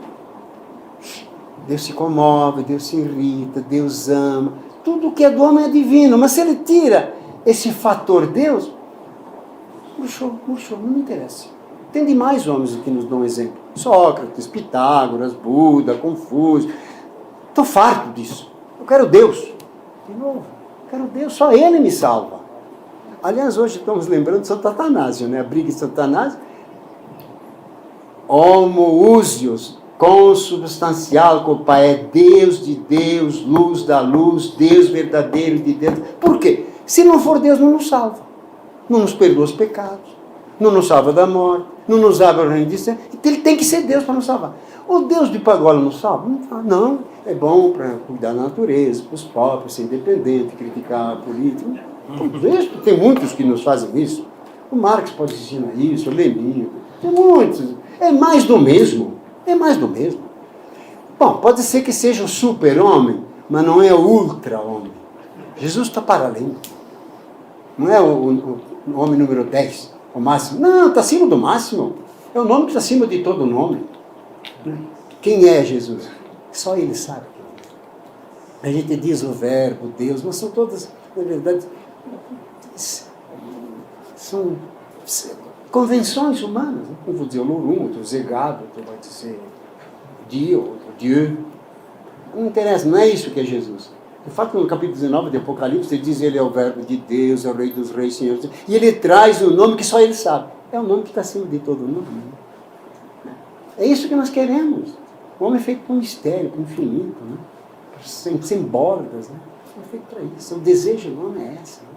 se comove, Deus se irrita, Deus ama. Tudo que é do homem é divino. Mas se ele tira esse fator Deus, murchou, não me interessa. Tem demais homens que nos dão exemplo. Sócrates, Pitágoras, Buda, Confúcio. Estou farto disso. Eu quero Deus. De novo, quero Deus, só Ele me salva. Aliás, hoje estamos lembrando de Santo Atanásio, né? A briga de Santo Atanásio. Homoousios, consubstancial com o Pai, é Deus de Deus, luz da luz, Deus verdadeiro de Deus. Por quê? Se não for Deus, não nos salva. Não nos perdoa os pecados, não nos salva da morte, não nos abre o reino de céu. Então ele tem que ser Deus para nos salvar. O Deus de Pagola nos salva? Não, é bom para cuidar da natureza, para os pobres, ser independente, criticar a política. Tem muitos que nos fazem isso. O Marx pode ensinar isso, o Lenin, tem muitos. É mais do mesmo. É mais do mesmo. Bom, pode ser que seja o super-homem, mas não é o ultra-homem. Jesus está para além. Não é o homem número 10, o máximo. Não, está acima do máximo. É o nome que está acima de todo nome. Quem é Jesus? Só Ele sabe quem é. A gente diz o verbo, Deus, mas são todas, na verdade, são convenções humanas. Um vou dizer o Lorum, outro dizer gado, outro vai dizer Dio, outro Dieu. Não interessa, não é isso que é Jesus. De fato, no capítulo 19 de Apocalipse, ele diz ele é o verbo de Deus, é o rei dos reis, Senhor. E ele traz o nome que só ele sabe. É o nome que está acima de todo nome. É isso que nós queremos. O homem é feito por um mistério, por um infinito, né? sem bordas. Né? É feito para isso. O desejo do homem é esse. Né?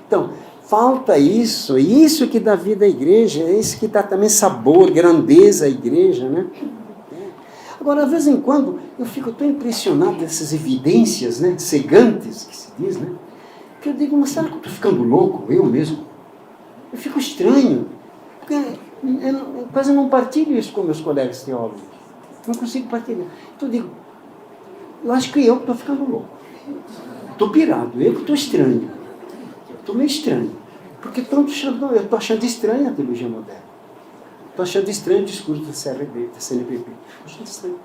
Então, falta isso. E isso que dá vida à igreja. É isso que dá também sabor, grandeza à igreja. Né? Agora, de vez em quando, eu fico tão impressionado dessas evidências, né, cegantes, que se diz, né, que eu digo, mas será que eu estou ficando louco, eu mesmo? Eu fico estranho, porque eu quase não partilho isso com meus colegas teólogos. Não consigo partilhar. Então eu digo, eu acho que eu estou ficando louco. Estou pirado, eu que estou estranho. Estou meio estranho. Porque eu estou achando estranha a teologia moderna. Estou achando estranho o discurso da CRB, da CNPP. Estou achando estranho.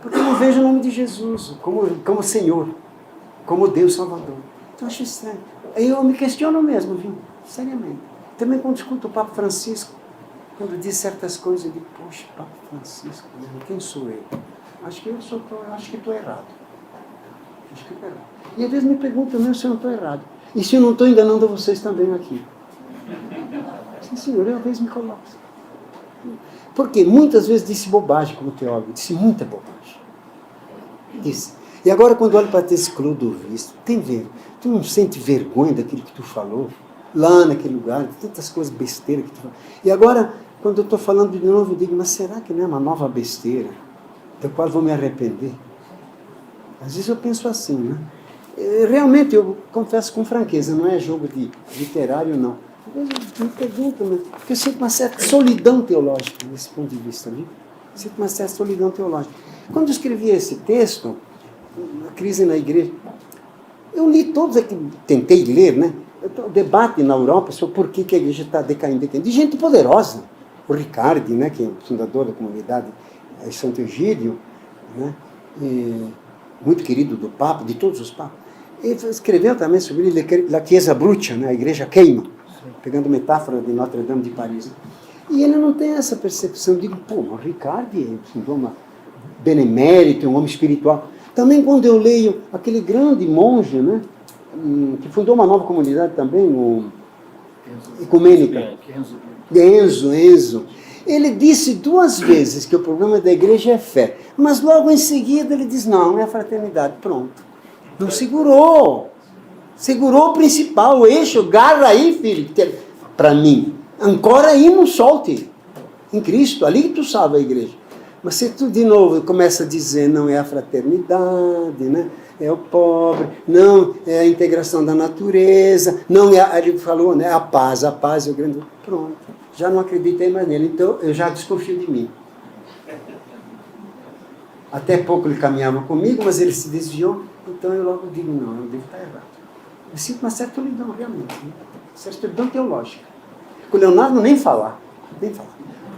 Porque eu não vejo o nome de Jesus como Senhor, como Deus Salvador. Então eu acho estranho. Aí eu me questiono mesmo, viu? Seriamente. Também quando escuto o Papa Francisco, quando diz certas coisas, eu digo, poxa, Papa Francisco, quem sou eu? Acho que estou errado. Acho que estou errado. E às vezes me perguntam mesmo se eu não estou errado. E se eu não estou enganando vocês também aqui. Sim, senhor, eu às vezes me coloco. Porque muitas vezes disse bobagem como teólogo, disse muita bobagem. Disse. E agora quando olho para esse Clodovisto, tu não sente vergonha daquilo que tu falou? Lá naquele lugar, de tantas coisas besteiras que tu falou. E agora, quando eu estou falando de novo, eu digo, mas será que não é uma nova besteira, da qual vou me arrepender? Às vezes eu penso assim, né? Realmente, eu confesso com franqueza, não é jogo de literário, não. Às vezes eu me pergunto, porque eu sinto uma certa solidão teológica nesse ponto de vista. Viu? Eu sinto uma certa solidão teológica. Quando eu escrevi esse texto, A Crise na Igreja, eu li todos aqui, tentei ler, né? O debate na Europa sobre por que a igreja está decaindo. De gente poderosa. O Ricardi, né, que é o fundador da comunidade Santo Egídio, né? Muito querido do Papa, de todos os papas. Ele escreveu também sobre La Chiesa Brucia, né? A igreja queima. Pegando metáfora de Notre Dame de Paris. E ele não tem essa percepção. Eu digo, o Ricardi fundou uma benemérito, um homem espiritual. Também quando eu leio aquele grande monge, né, que fundou uma nova comunidade também, ecumênica, Enzo. Ele disse 2 vezes que o problema da igreja é fé, mas logo em seguida ele diz, não, é a fraternidade, pronto. Não segurou. Segurou o principal, o eixo, garra aí, filho, para mim. Ancora aí, não solte. Em Cristo, ali que tu salva a igreja. Mas se tu de novo começa a dizer, não é a fraternidade, né? É o pobre, não é a integração da natureza, não é, ele falou, né? A paz é o grande... Pronto, já não acreditei mais nele, então eu já desconfio de mim. Até pouco ele caminhava comigo, mas ele se desviou, então eu logo digo, não, eu devo estar errado. Eu sinto uma certa solidão, realmente, né? Certa solidão teológica. Com o Leonardo nem falar.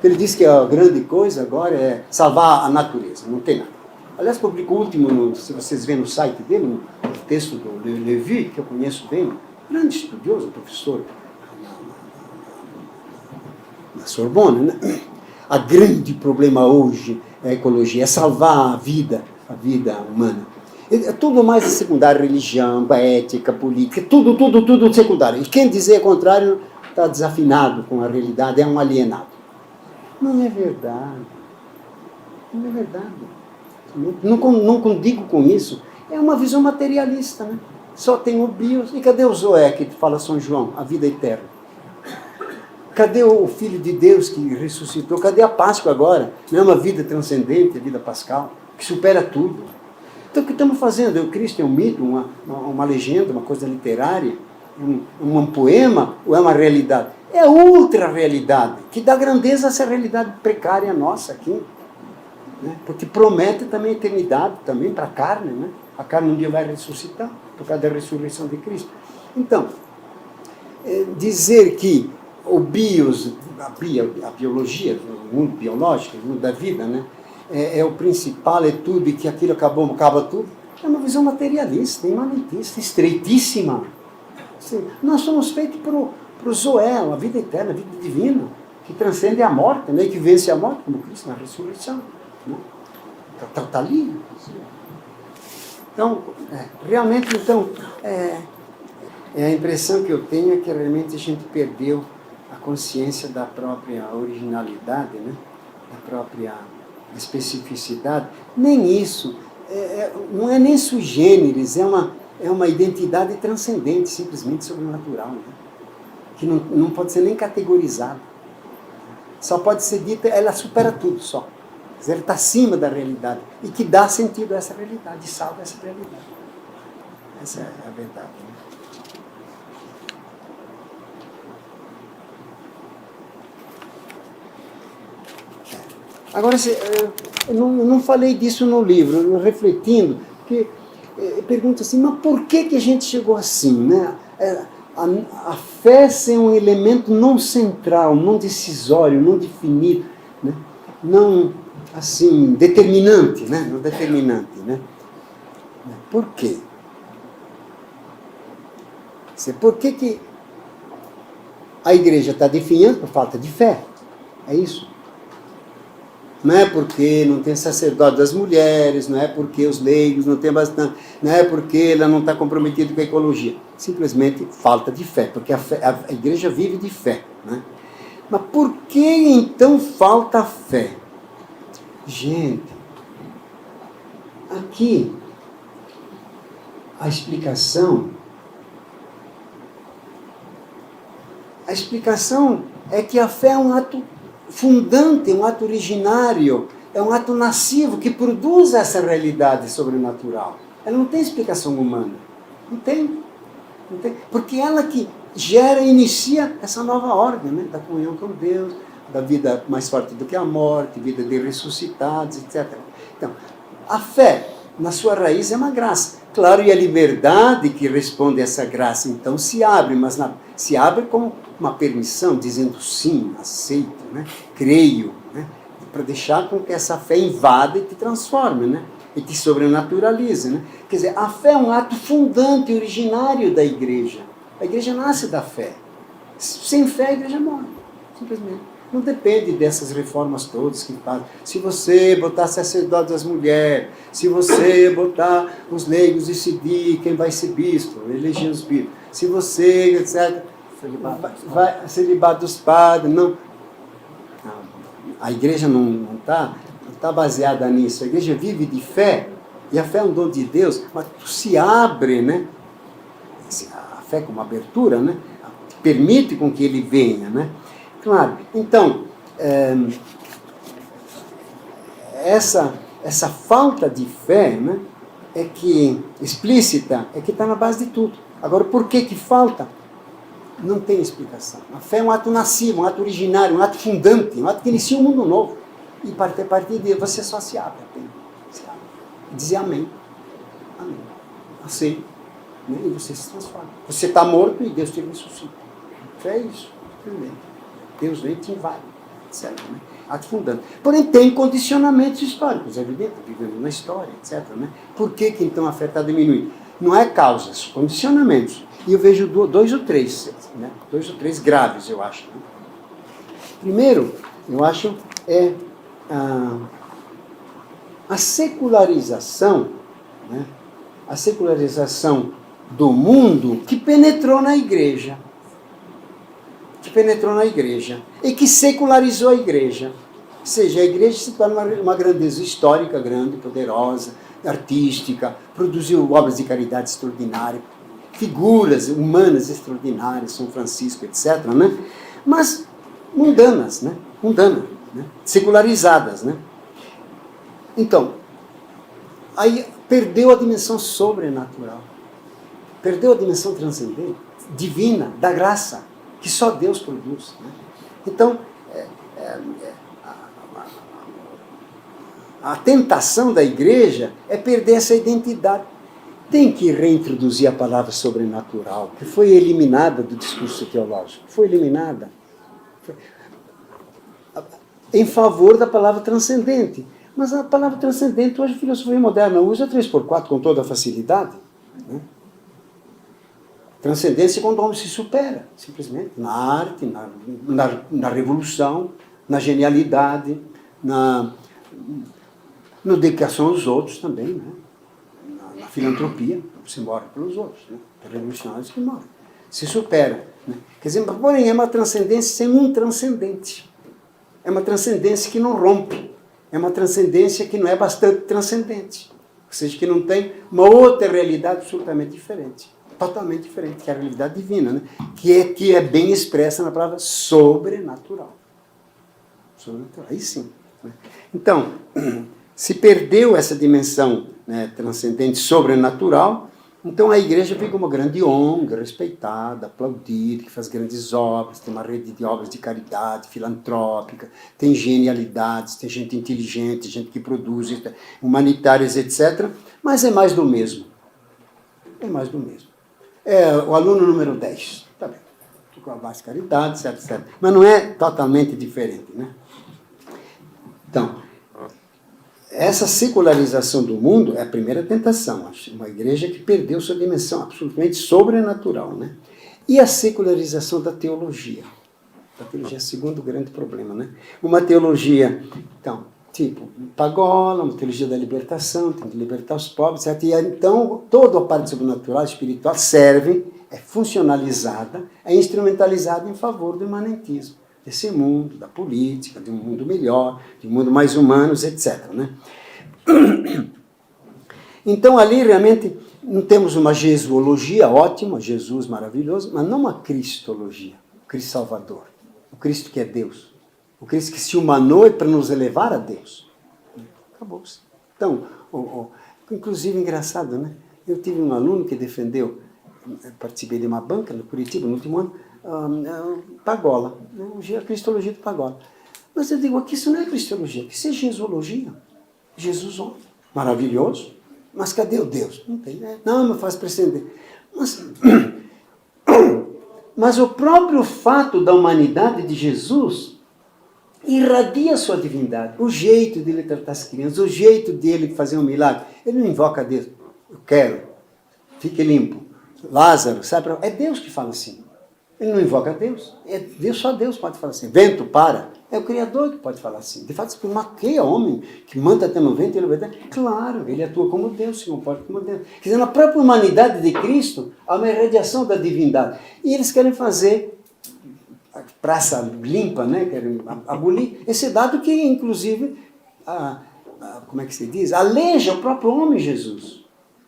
Ele disse que a grande coisa agora é salvar a natureza, não tem nada. Aliás, publicou o último, se vocês verem no site dele, um texto do Levi, que eu conheço bem, um grande estudioso, professor na Sorbonne, né? A grande problema hoje é a ecologia, é salvar a vida humana. Tudo mais é secundário, religião, ética, política, tudo secundário. E quem dizer o contrário está desafinado com a realidade, é um alienado. Não é verdade. Não é verdade. Não condigo com isso. É uma visão materialista, né? Só tem o bios. E cadê o Zoé que fala São João? A vida eterna. Cadê o Filho de Deus que ressuscitou? Cadê a Páscoa agora? Não é uma vida transcendente, a vida pascal, que supera tudo. Então o que estamos fazendo? O Cristo é um mito, uma legenda, uma coisa literária, um poema ou é uma realidade? É ultra realidade, que dá grandeza a essa realidade precária nossa aqui. Né? Porque promete também eternidade, também para a carne. Né? A carne um dia vai ressuscitar, por causa da ressurreição de Cristo. Então, dizer que o bios, a biologia, o mundo biológico, o mundo da vida, né? É o principal, é tudo, e que aquilo acaba tudo, é uma visão materialista, imanentista, estreitíssima. Assim, nós somos feitos para o Zoé, a vida eterna, a vida divina, que transcende a morte, né? E que vence a morte, como Cristo na ressurreição. Né? Está ali. Então, realmente, a impressão que eu tenho é que realmente a gente perdeu a consciência da própria originalidade, né? Da própria especificidade. Nem isso. Não é nem sui generis, é uma identidade transcendente, simplesmente sobrenatural, né? Que não pode ser nem categorizada. Só pode ser dita, ela supera tudo só. Quer dizer, ela está acima da realidade e que dá sentido a essa realidade, salva essa realidade. Essa é a verdade. Né? Agora, eu não falei disso no livro, refletindo, porque pergunto assim, mas por que a gente chegou assim, né? A fé ser um elemento não central, não decisório, não definido, né? Não, assim, determinante, né? Não determinante, né? Por quê? Por que a igreja está definhando por falta de fé? É isso? Não é porque não tem sacerdote das mulheres, não é porque os leigos não têm bastante, não é porque ela não está comprometida com a ecologia. Simplesmente falta de fé, porque a igreja vive de fé. Né? Mas por que então falta fé? Gente, aqui a explicação é que a fé é um ato fundante, um ato originário, é um ato nascivo que produz essa realidade sobrenatural. Ela não tem explicação humana. Não tem. Porque ela que gera e inicia essa nova ordem, né? Da comunhão com Deus, da vida mais forte do que a morte, vida de ressuscitados, etc. Então, a fé, na sua raiz, é uma graça. Claro, e a liberdade que responde a essa graça, então, se abre, mas se abre como uma permissão, dizendo sim, aceito, né? Creio, né? Para deixar com que essa fé invada e te transforme, né? E te sobrenaturalize. Né? Quer dizer, a fé é um ato fundante, originário da igreja. A igreja nasce da fé. Sem fé, a igreja morre, simplesmente. Não depende dessas reformas todas que fazem. Se você botar sacerdote das mulheres, se você botar os leigos decidir quem vai ser bispo, eleger os bispos, se você, etc., celibato dos padres, A igreja não tá baseada nisso. A igreja vive de fé, e a fé é um dom de Deus, mas se abre, né? A fé como abertura, né? Permite com que ele venha, né? Claro. Então, essa falta de fé, né, explícita, é que está na base de tudo. Agora, por que falta? Não tem explicação. A fé é um ato nascido, um ato originário, um ato fundante, um ato que inicia um mundo novo. E a partir de você só se abre. Se abre. E dizer amém. Amém. Assim. Né? E você se transforma. Você está morto e Deus te ressuscita. Fé é isso. Primeiro. Deus vem e te invade. Certo? Né? Ato fundante. Porém, tem condicionamentos históricos, é evidente, vivendo na história, etc. Né? Por que então a fé está diminuindo? Não é causas, condicionamentos. E eu vejo 2 ou 3, né? 2 ou 3 graves, eu acho. Né? Primeiro, eu acho, a secularização, né? A secularização do mundo que penetrou na igreja. E que secularizou a igreja. Ou seja, a igreja se torna uma grandeza histórica, grande, poderosa, artística, produziu obras de caridade extraordinárias, figuras humanas extraordinárias, São Francisco, etc., né? Mas mundanas, né? Secularizadas, né? Então, aí perdeu a dimensão sobrenatural, perdeu a dimensão transcendente, divina, da graça, que só Deus produz. Né? Então, a tentação da igreja é perder essa identidade. Tem que reintroduzir a palavra sobrenatural, que foi eliminada do discurso teológico. Foi eliminada. Em favor da palavra transcendente. Mas a palavra transcendente, hoje a filosofia moderna usa 3x4 com toda a facilidade. Né? Transcendência quando o homem se supera, simplesmente. Na arte, na revolução, na genialidade, na dedicação aos outros também, né? Na filantropia, se morre pelos outros, né? Os revolucionários que morrem. Se supera. Né? Quer dizer, porém, é uma transcendência sem um transcendente. É uma transcendência que não rompe. É uma transcendência que não é bastante transcendente. Ou seja, que não tem uma outra realidade absolutamente diferente. Totalmente diferente, que é a realidade divina, né? que é bem expressa na palavra sobrenatural. Sobrenatural, aí sim. Né? Então, se perdeu essa dimensão, né, transcendente, sobrenatural, então a igreja fica uma grande ONG, respeitada, aplaudida, que faz grandes obras, tem uma rede de obras de caridade, filantrópica, tem genialidades, tem gente inteligente, gente que produz, humanitárias, etc. Mas é mais do mesmo. É mais do mesmo. É o aluno número 10. Tá bem. Com a base de caridade, etc. Mas não é totalmente diferente, né? Então, essa secularização do mundo é a primeira tentação. Acho. Uma igreja que perdeu sua dimensão absolutamente sobrenatural, né? E a secularização da teologia. A teologia é o segundo grande problema, né? Uma teologia, então, tipo Pagola, uma teologia da libertação, tem que libertar os pobres, etc. E então, toda a parte sobrenatural, espiritual, serve, é funcionalizada, é instrumentalizada em favor do imanentismo. Desse mundo, da política, de um mundo melhor, de um mundo mais humano, etc. Né? Então, ali, realmente, não temos uma jesuologia ótima, Jesus maravilhoso, mas não uma cristologia, o Cristo Salvador, o Cristo que é Deus. O Cristo que se humanou para nos elevar a Deus. Acabou-se. Então, inclusive, engraçado, né? Eu tive um aluno que defendeu, participei de uma banca no Curitiba, no último ano, Pagola, né? A cristologia de Pagola. Mas eu digo, aqui isso não é cristologia, isso é jesuologia. Jesus homem, maravilhoso, mas cadê o Deus? Não tem, né? Não, me faz precedente. Mas o próprio fato da humanidade de Jesus irradia a sua divindade. O jeito dele tratar as crianças, o jeito dele fazer um milagre. Ele não invoca a Deus. Eu quero, fique limpo. Lázaro, sabe? É Deus que fala assim. Ele não invoca a Deus. É Deus, só Deus pode falar assim. Vento, para. É o Criador que pode falar assim. De fato, por maqueia homem que manda até no vento e ele obedece. Claro, ele atua como Deus, se comporta como Deus. Quer dizer, na própria humanidade de Cristo, há uma irradiação da divindade. E eles querem fazer, praça limpa, né? Querem abolir esse dado que, inclusive, como é que se diz? Aleja o próprio homem Jesus.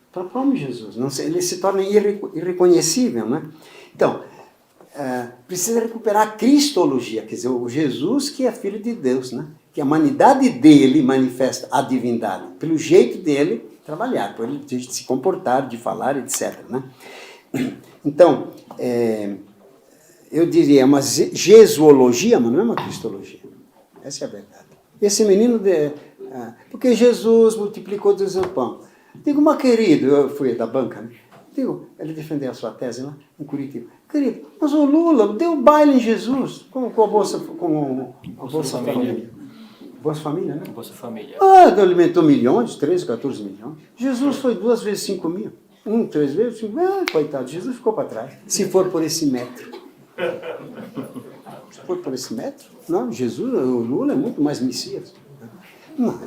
O próprio homem Jesus. Não se, ele se torna irreconhecível, né? Então, precisa recuperar a cristologia, quer dizer, o Jesus que é filho de Deus, né? Que a humanidade dele manifesta a divindade, pelo jeito dele trabalhar, por ele de se comportar, de falar, etc. Né? Então, eu diria, é uma jesuologia, mas não é uma cristologia. Essa é a verdade. Esse menino, porque Jesus multiplicou o pão. Digo, mas querido, eu fui da banca, né? Digo, ele defendeu a sua tese lá em Curitiba. Querido, mas o Lula deu baile em Jesus com a Bolsa Família. Bolsa Família, né? Bolsa Família. Alimentou milhões, 13, 14 milhões. Jesus foi 2 vezes 5 mil. 3 vezes 5 mil. Coitado, Jesus ficou para trás. Se for por esse metro. Se for por esse metro, não, Jesus, o Lula é muito mais Messias. Não.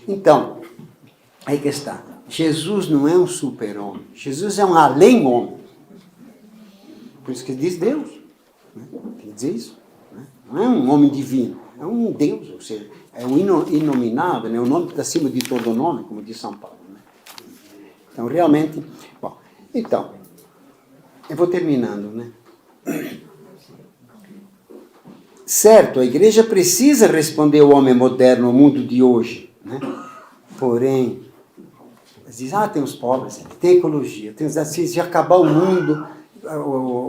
Então, aí que está. Jesus não é um super-homem. Jesus é um além-homem. Por isso que diz Deus. Né? Tem que dizer isso. Né? Não é um homem divino. É um Deus. Ou seja, é um inominável. Né? O nome que está acima de todo nome, como diz São Paulo. Né? Então, realmente... Bom, então, eu vou terminando. Né? Certo, a igreja precisa responder ao homem moderno, ao mundo de hoje. Né? Porém... Diz, tem os pobres, tem ecologia, tem se acabar o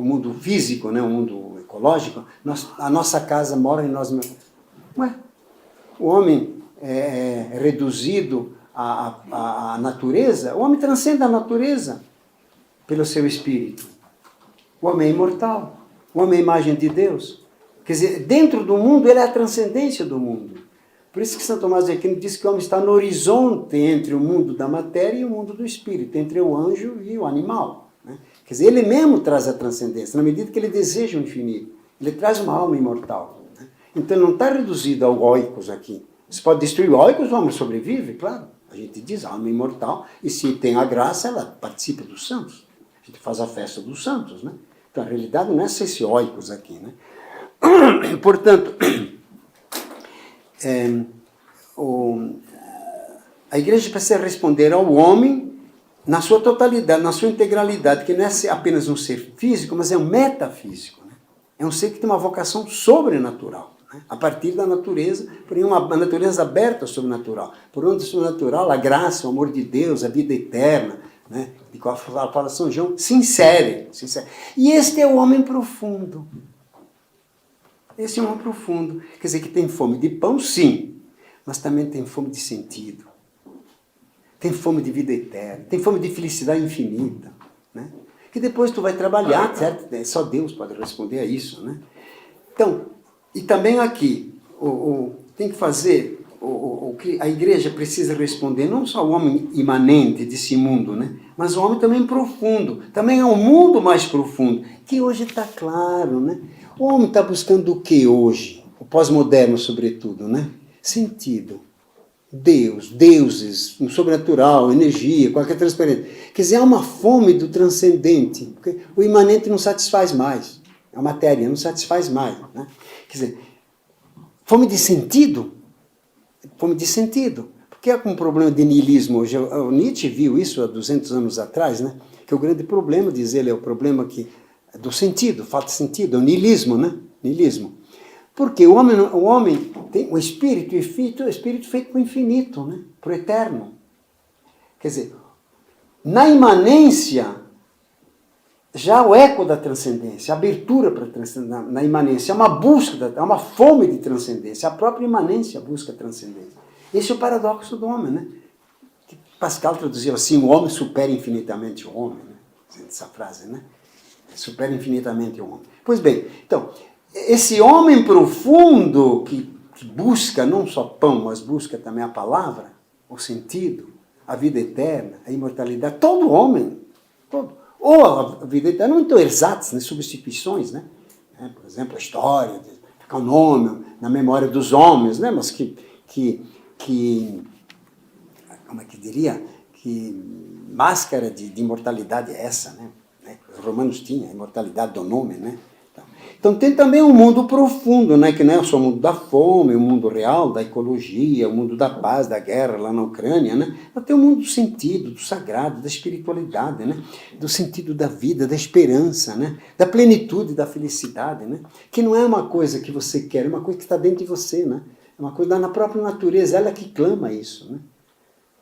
mundo físico, né, o mundo ecológico, a nossa casa mora em nós mesmos. Ué, o homem é reduzido à natureza, o homem transcende a natureza pelo seu espírito. O homem é imortal, o homem é a imagem de Deus. Quer dizer, dentro do mundo, ele é a transcendência do mundo. Por isso que São Tomás de Aquino diz que o homem está no horizonte entre o mundo da matéria e o mundo do espírito, entre o anjo e o animal. Né? Quer dizer, ele mesmo traz a transcendência, na medida que ele deseja o infinito. Ele traz uma alma imortal. Né? Então ele não está reduzido ao oikos aqui. Você pode destruir o oikos, o homem sobrevive, claro. A gente diz alma imortal, e se tem a graça, ela participa dos santos. A gente faz a festa dos santos. Né? Então a realidade não é ser esse oikos aqui. Né? Portanto... a igreja precisa responder ao homem na sua totalidade, na sua integralidade, que não é apenas um ser físico, mas é um metafísico. Né? É um ser que tem uma vocação sobrenatural, né? A partir da natureza, porém uma natureza aberta ao sobrenatural. Por onde o sobrenatural, a graça, o amor de Deus, a vida eterna, né? De qual fala São João, se insere. E este é o homem profundo. Esse é um homem profundo. Quer dizer, que tem fome de pão, sim, mas também tem fome de sentido. Tem fome de vida eterna. Tem fome de felicidade infinita. Né? Que depois tu vai trabalhar, certo? Só Deus pode responder a isso. Né? Então, e também aqui, tem que fazer o que a igreja precisa responder, não só o homem imanente desse mundo, né? Mas o homem também profundo. Também é um mundo mais profundo, que hoje está claro, né? O homem está buscando o que hoje? O pós-moderno, sobretudo, né? Sentido. Deus, deuses, um sobrenatural, energia, qualquer transparência. Quer dizer, há uma fome do transcendente. Porque o imanente não satisfaz mais. A matéria não satisfaz mais. Né? Quer dizer, fome de sentido. Fome de sentido. Porque há um problema de niilismo hoje. O Nietzsche viu isso há 200 anos atrás, né? Que o grande problema, diz ele, é o problema do sentido, falta de sentido, é o niilismo, né? Niilismo. Porque o homem tem o espírito feito para o infinito, né? Para o eterno. Quer dizer, na imanência, já o eco da transcendência, a abertura para a transcendência, na imanência, é uma busca, é uma fome de transcendência, a própria imanência busca a transcendência. Esse é o paradoxo do homem, né? Que Pascal traduziu assim, o homem supera infinitamente o homem, né? Essa frase, né? Supera infinitamente o homem. Pois bem, então, esse homem profundo que busca não só pão, mas busca também a palavra, o sentido, a vida eterna, a imortalidade, todo homem, todo. Ou a vida eterna, não muito exatas, né? Substituições, né? Por exemplo, a história, ficar o nome na memória dos homens, né? Mas que como é que diria? Que máscara de imortalidade é essa, né? Os romanos tinham a imortalidade do nome, né? Então, Então tem também um mundo profundo, né? Que não é só o mundo da fome, o mundo real, da ecologia, o mundo da paz, da guerra lá na Ucrânia, né? Mas tem o mundo do sentido, do sagrado, da espiritualidade, né? Do sentido da vida, da esperança, né? Da plenitude, da felicidade, né? Que não é uma coisa que você quer, é uma coisa que está dentro de você, né? É uma coisa na própria natureza, ela que clama isso, né?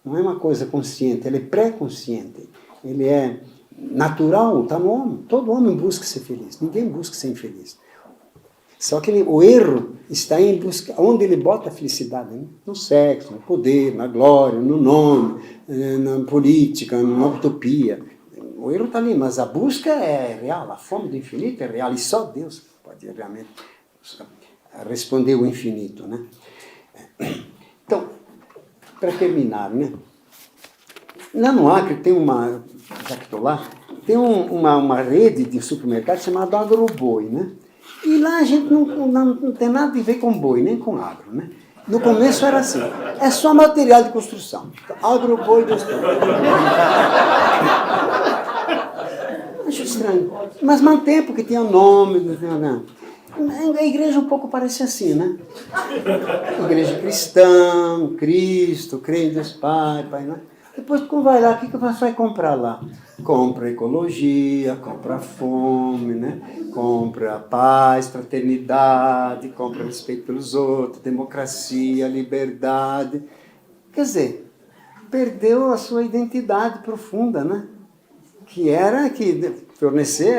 Não é uma coisa consciente, ela é pré-consciente, ele é natural, está no homem. Todo homem busca ser feliz, ninguém busca ser infeliz. Só que o erro está em busca, onde ele bota a felicidade, né? No sexo, no poder, na glória, no nome, na política, na utopia. O erro está ali, mas a busca é real, a fome do infinito é real, e só Deus pode realmente responder o infinito, né? Então, para terminar, né? Lá no Acre tem uma, já que estou lá, tem uma rede de supermercados chamada Agroboi, né? E lá a gente não tem nada a ver com boi, nem com agro, né? No começo era assim, é só material de construção. Agroboi de Acho estranho, mas mantém, porque tinha nome, né? A igreja um pouco parece assim, né? Igreja cristã, Cristo, crê em Deus Pai, Pai, né? Depois, quando vai lá, o que você vai comprar lá? Compra ecologia, compra fome, né? Compra paz, fraternidade, compra respeito pelos outros, democracia, liberdade. Quer dizer, perdeu a sua identidade profunda, né? Que era que fornecer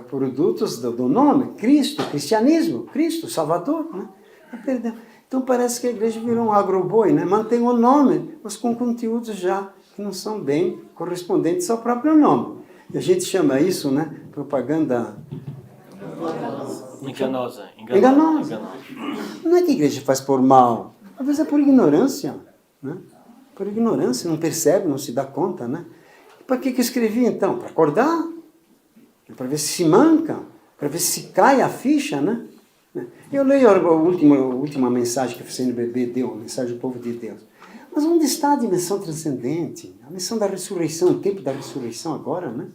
produtos do nome, Cristo, cristianismo, Cristo, Salvador, né? Perdeu. Então parece que a igreja virou um agroboi, né? Mantém o nome, mas com conteúdos já que não são bem correspondentes ao próprio nome. E a gente chama isso, né? Propaganda Enganosa. Não é que a igreja faz por mal, às vezes é por ignorância, né? Por ignorância, não percebe, não se dá conta, né? Para que eu escrevi então? Para acordar? Para ver se manca? Para ver se cai a ficha, né? Eu leio a última mensagem que a CNBB deu, a mensagem do povo de Deus. Mas onde está a dimensão transcendente? A missão da ressurreição, o tempo da ressurreição agora, né?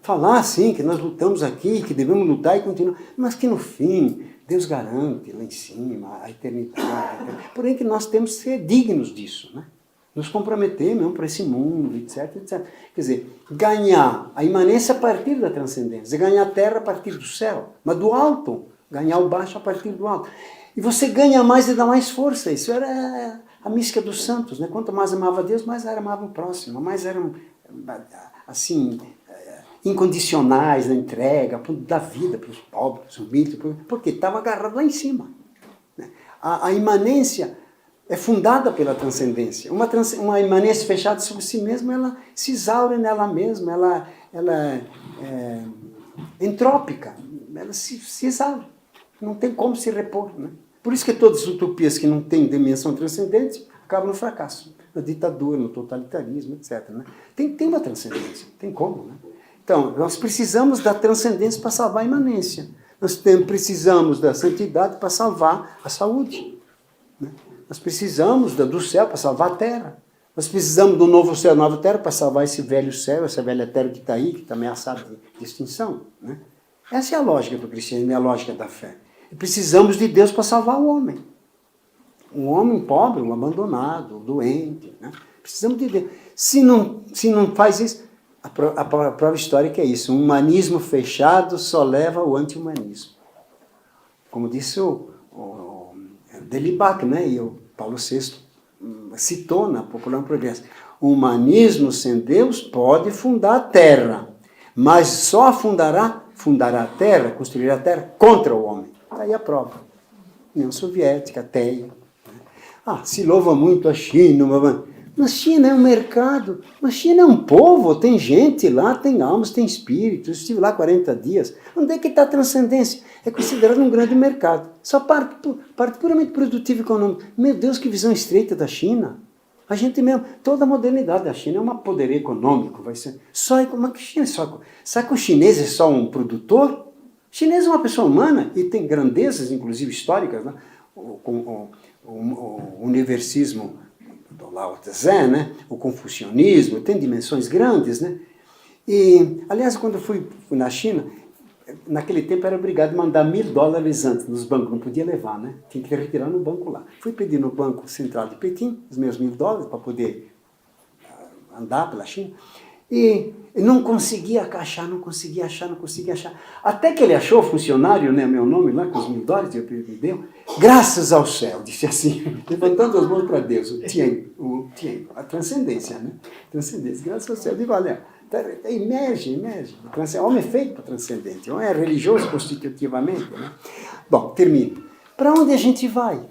Falar, sim, que nós lutamos aqui, que devemos lutar e continuar, mas que no fim, Deus garante lá em cima a eternidade. Porém que nós temos que ser dignos disso, né? Nos comprometer mesmo para esse mundo, etc, etc. Quer dizer, ganhar a imanência a partir da transcendência, ganhar a terra a partir do céu, mas do alto, ganhar o baixo a partir do alto. E você ganha mais e dá mais força. Isso era a mística dos santos, né? Quanto mais amava Deus, mais amava o próximo, mais eram, assim, incondicionais na entrega, da vida para os pobres, para os humildes, porque estava agarrado lá em cima. A imanência é fundada pela transcendência. Uma imanência fechada sobre si mesma, ela se exaure nela mesma, ela é entrópica, ela se exaure. Não tem como se repor, né? Por isso que todas as utopias que não têm dimensão transcendente acabam no fracasso, na ditadura, no totalitarismo, etc. Né? Tem uma transcendência, tem como, né? Então, nós precisamos da transcendência para salvar a imanência. Nós precisamos da santidade para salvar a saúde, né? Nós precisamos do céu para salvar a terra. Nós precisamos do novo céu, nova terra para salvar esse velho céu, essa velha terra que está aí, que está ameaçada de extinção, né? Essa é a lógica do cristianismo, é a lógica da fé. E precisamos de Deus para salvar o homem. Um homem pobre, um abandonado, um doente, né? Precisamos de Deus. Se não faz isso, a prova histórica é isso. Um humanismo fechado só leva ao anti-humanismo. Como disse o Delibac, né? E o Paulo VI citou na Popular Progresso. O humanismo sem Deus pode fundar a terra, mas só fundará a terra, construirá a terra contra o homem. Está aí a prova. União Soviética, ateia. Se louva muito a China, mas China é um mercado, mas China é um povo, tem gente lá, tem almas, tem espíritos. Eu estive lá 40 dias. Onde é que está a transcendência? É considerado um grande mercado. Só parte puramente produtiva e econômica. Meu Deus, que visão estreita da China. A gente mesmo, toda a modernidade da China é um poder econômico. Vai ser só como que China será que o chinês é só um produtor? O chinês é uma pessoa humana e tem grandezas, inclusive históricas, né? O universismo do Lao Tse, né? O confucionismo, tem dimensões grandes, né? E, aliás, quando eu fui na China, naquele tempo era obrigado a mandar $1.000 antes nos bancos, não podia levar, né? Tinha que retirar no banco lá. Fui pedir no Banco Central de Pequim os meus $1.000 para poder andar pela China. E não conseguia achar. Até que ele achou o funcionário, né, meu nome lá, com os $1.000 que ele me deu, graças ao céu, disse assim, levantando as mãos para Deus, o Tien, a transcendência, né? Transcendência, graças ao céu, de valeu. Emerge. O homem é feito para transcendente, o homem é religioso constitutivamente, né? Bom, termino. Para onde a gente vai?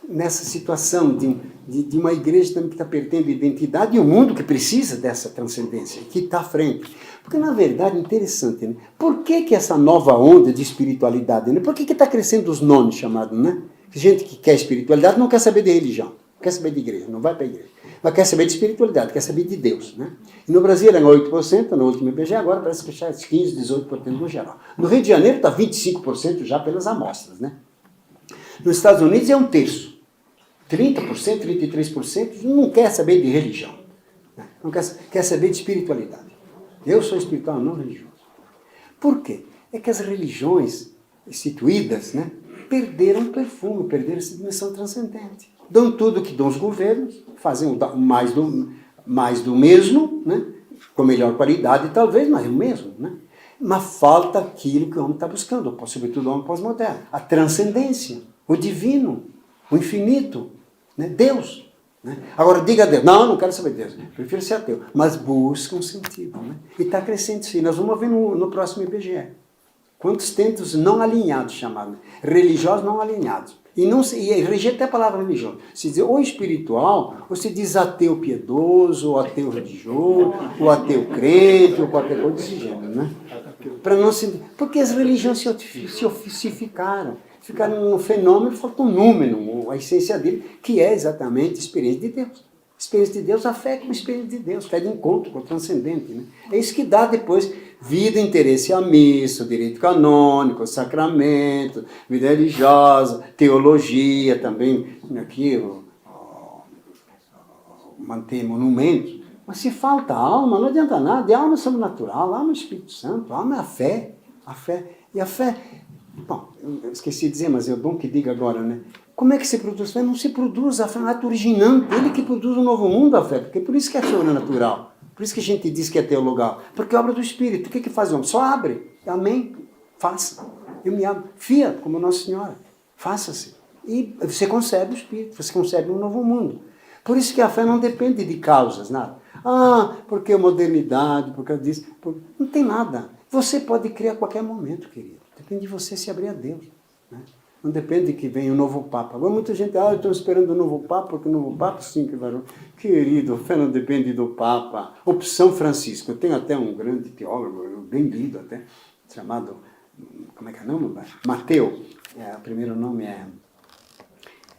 Nessa situação de uma igreja também que está perdendo identidade e um mundo que precisa dessa transcendência, que está à frente. Porque, na verdade, interessante, né? Por que essa nova onda de espiritualidade, né? Por que está crescendo os nomes chamados, né? Gente que quer espiritualidade não quer saber de religião, não quer saber de igreja, não vai para a igreja. Mas quer saber de espiritualidade, quer saber de Deus, né? E no Brasil era 8%, no último IBGE, agora parece que já é 15%, 18% no geral. No Rio de Janeiro está 25% já pelas amostras, né? Nos Estados Unidos é 1/3. 30%, 33% não quer saber de religião. Não quer saber de espiritualidade. Eu sou espiritual, não religioso. Por quê? É que as religiões instituídas, né, perderam perfume, perderam essa dimensão transcendente. Dão tudo que dão os governos, fazem mais do mesmo, né, com melhor qualidade talvez, mas o mesmo. Né? Mas falta aquilo que o homem está buscando, sobretudo o homem pós-moderno. A transcendência, o divino, o infinito, né? Deus. Né? Agora diga a Deus, não quero saber de Deus, prefiro ser ateu, mas busca um sentido. Né? E está crescendo sim, nós vamos ver no próximo IBGE. Quantos tentos não alinhados chamados, religiosos não alinhados. E rejeita a palavra religioso. Se diz ou espiritual, ou se diz ateu piedoso, ou ateu religioso, ou ateu crente, ou qualquer coisa desse gênero. Né? Porque as religiões se oficificaram. Ficaram no fenômeno, falta um número, a essência dele, que é exatamente a experiência de Deus. A experiência de Deus, a fé como experiência de Deus, fé de encontro com o transcendente. Né? É isso que dá depois vida, interesse à missa, direito canônico, sacramento, vida religiosa, teologia também, aqui, manter monumentos. Mas se falta alma, não adianta nada, a alma é sobrenatural, a alma é o Espírito Santo, a alma é a fé. E a fé... Bom, eu esqueci de dizer, mas é bom que diga agora, né? Como é que se produz fé? Não se produz a fé, é ato originante. Ele que produz um novo mundo, a fé. Porque por isso que é sobrenatural. Por isso que a gente diz que é teologal. Porque é obra do Espírito. O que faz o homem? Só abre. Amém. Faça. Eu me abro. Fia, como Nossa Senhora. Faça-se. E você concebe o Espírito. Você concebe um novo mundo. Por isso que a fé não depende de causas, nada. Porque a modernidade, por causa disso. Não tem nada. Você pode crer a qualquer momento, querido. Depende de você se abrir a Deus. Né? Não depende de que venha o novo Papa. Agora muita gente, eu estou esperando o novo Papa, porque o novo Papa sim que vai... Querido, a fé não depende do Papa. Opção Francisco. Eu tenho até um grande teólogo, bem lido até, chamado, como é que é o nome? Mateu. O primeiro nome é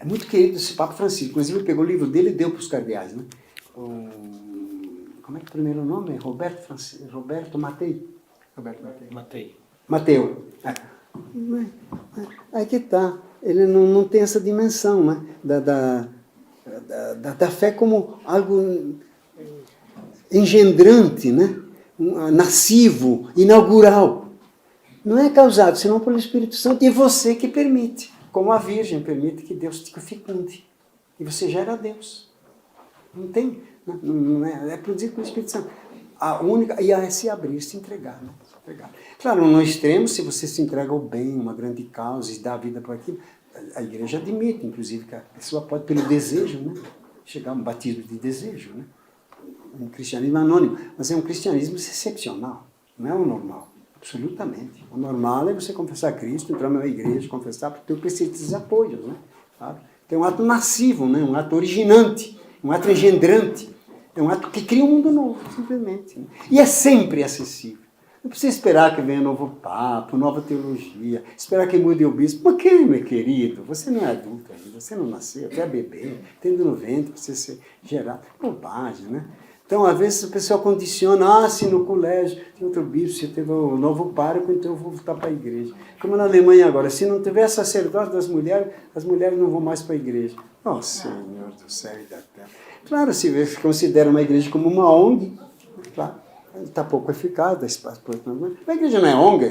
muito querido esse Papa Francisco. Inclusive ele pegou o livro dele e deu para os cardeais. Né? Como é que é o primeiro nome? Roberto Matei. Mateu. Aí que está. Ele não tem essa dimensão, né? da fé como algo engendrante, né? Nascivo, inaugural. Não é causado senão pelo Espírito Santo. E você que permite. Como a Virgem permite que Deus te fecunde. E você gera Deus. Não tem. Não é produzido pelo Espírito Santo. A única. E é se abrir, se entregar. Né? Claro, no extremo, se você se entrega ao bem, uma grande causa e dá a vida para aquilo, a igreja admite, inclusive, que a pessoa pode, pelo desejo, né, chegar a um batismo de desejo. Né? Um cristianismo anônimo, mas é um cristianismo excepcional, não é o normal, absolutamente. O normal é você confessar Cristo, entrar na igreja, confessar, porque eu preciso desses apoios. Né? Sabe? Tem um ato massivo, né? Um ato originante, um ato engendrante, é um ato que cria um mundo novo, simplesmente. Né? E é sempre acessível. Não precisa esperar que venha novo papo, nova teologia, esperar que mude o bispo. Por que, meu querido? Você não é adulto ainda, você não nasceu, até bebê, tendo no ventre, você ser gerado. Bobagem, né? Então, às vezes, o pessoal condiciona, se no colégio tem outro bispo, se teve um novo pároco, então eu vou voltar para a igreja. Como na Alemanha agora, se não tiver sacerdote das mulheres, as mulheres não vão mais para a igreja. Oh, Senhor do céu e da terra. Claro, se considera uma igreja como uma ONG, claro. está pouco eficaz, dá espaço para outro argumento. A igreja não é ONG,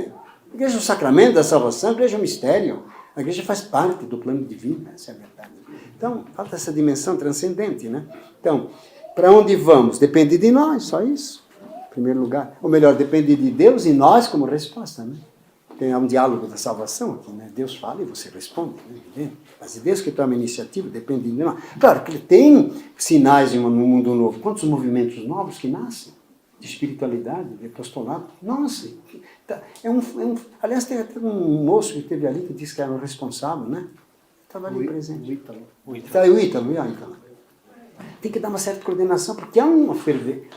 a igreja é o sacramento da salvação, a igreja é um mistério, a igreja faz parte do plano divino, essa é a verdade. Então, falta essa dimensão transcendente, né? Então, para onde vamos? Depende de nós, só isso, em primeiro lugar. Ou melhor, depende de Deus e nós como resposta, né? Tem um diálogo da salvação aqui, né? Deus fala e você responde, né? Mas é Deus que toma a iniciativa, depende de nós. Claro que ele tem sinais no mundo novo. Quantos movimentos novos que nascem? De espiritualidade, de apostolado. Nossa, aliás, tem até um moço que esteve ali que disse que era o responsável, né? Estava ali presente. O Ítalo. Tem que dar uma certa coordenação, porque há uma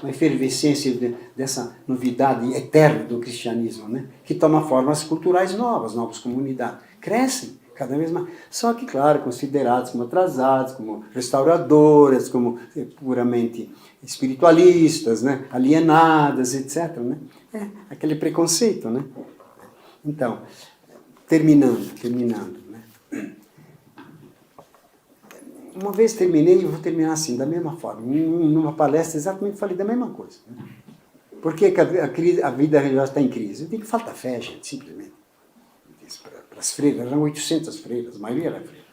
efervescência dessa novidade eterna do cristianismo, né? Que toma formas culturais novas comunidades. Crescem cada vez mais. Só que, claro, considerados como atrasados, como restauradoras, como puramente espiritualistas, né? Alienadas, etc. Né? É aquele preconceito, né? Então, terminando. Né? Uma vez terminei, eu vou terminar assim, da mesma forma. Numa palestra, exatamente falei da mesma coisa. Né? Por que a vida religiosa está em crise? Tem que faltar fé, gente, simplesmente. Para as freiras, eram 800 freiras, a maioria era freira.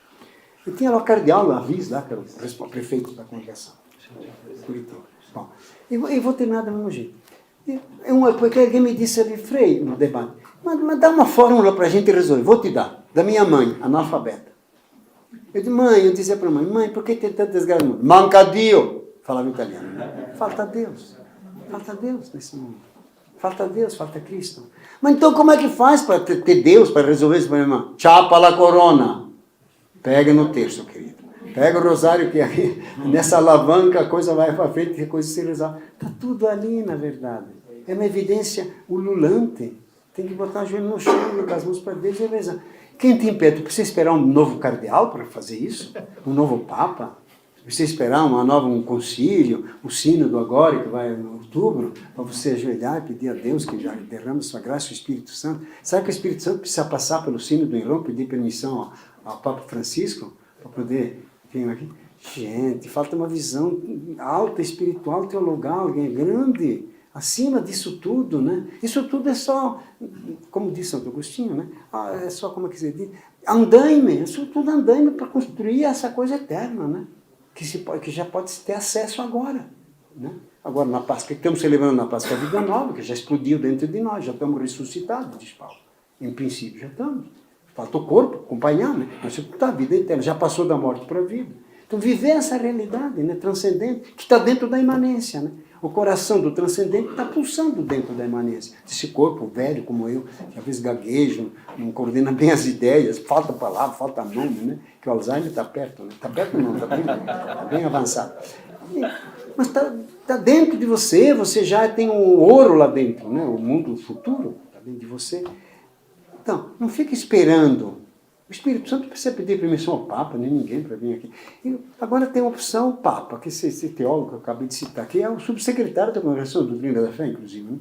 E tinha lá o cardeal Avis, lá, que era o prefeito da congregação. Curitiba. Bom, eu vou terminar do mesmo jeito. Porque alguém me disse ali, Frei, no debate, mas dá uma fórmula para a gente resolver. Vou te dar, da minha mãe, analfabeta. Eu dizia para a mãe, por que tem tanto desgraça no mundo? Manca Dio, falava em italiano. Né? Falta Deus nesse mundo. Falta Deus, falta Cristo. Mas então como é que faz para ter Deus, para resolver esse problema? Chapa la corona. Pega no terço, querido. Pega o rosário que aí, nessa alavanca a coisa vai para frente e a coisa se resolve. Está tudo ali, na verdade. É uma evidência ululante. Tem que botar o joelho no chão, colocar as mãos para Deus e rezar. Quem tem pé? Tu precisa esperar um novo cardeal para fazer isso? Um novo papa? Precisa esperar um concílio, o sínodo agora, que vai em outubro, para você ajoelhar e pedir a Deus que já derrama sua graça, o Espírito Santo. Sabe que o Espírito Santo precisa passar pelo sínodo em Roma, pedir permissão ao Papa Francisco, para poder vir aqui? Gente, falta uma visão alta, espiritual, teologal, grande, acima disso tudo, né? Isso tudo é só, como diz Santo Agostinho, né? É só, como é que se diz? Andaime, isso tudo andaime para construir essa coisa eterna, né? Que já pode ter acesso agora. Né? Agora, na Páscoa, que estamos celebrando na Páscoa a vida nova, que já explodiu dentro de nós, já estamos ressuscitados, diz Paulo. Em princípio, já estamos. Falta o corpo acompanhar, né? Mas está a vida eterna, já passou da morte para a vida. Então, viver essa realidade, né, transcendente, que está dentro da imanência. Né? O coração do transcendente está pulsando dentro da imanência. Esse corpo velho como eu, que às vezes gaguejo, não coordena bem as ideias, falta palavra, falta nome, né? Que o Alzheimer está perto. Né? Está perto não, está bem avançado. Mas está dentro de você, você já tem um ouro lá dentro, né? O mundo futuro está dentro de você. Então, não fica esperando. O Espírito Santo precisa pedir permissão ao Papa, nem ninguém para vir aqui. E agora tem a opção o Papa, que esse teólogo que eu acabei de citar aqui, é o subsecretário da Congregação do Doutrina da Fé, inclusive. Né?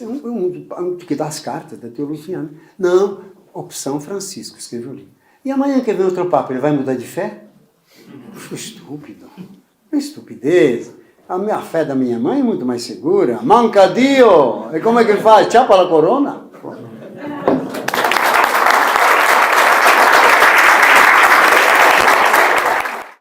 É um que dá as cartas da teologia. Né? Não, opção Francisco, escreveu ali. E amanhã que vem outro Papa, ele vai mudar de fé? Estúpido. Estupidez. A fé da minha mãe é muito mais segura. Manca Dio! E como é que ele faz? Chapa la corona?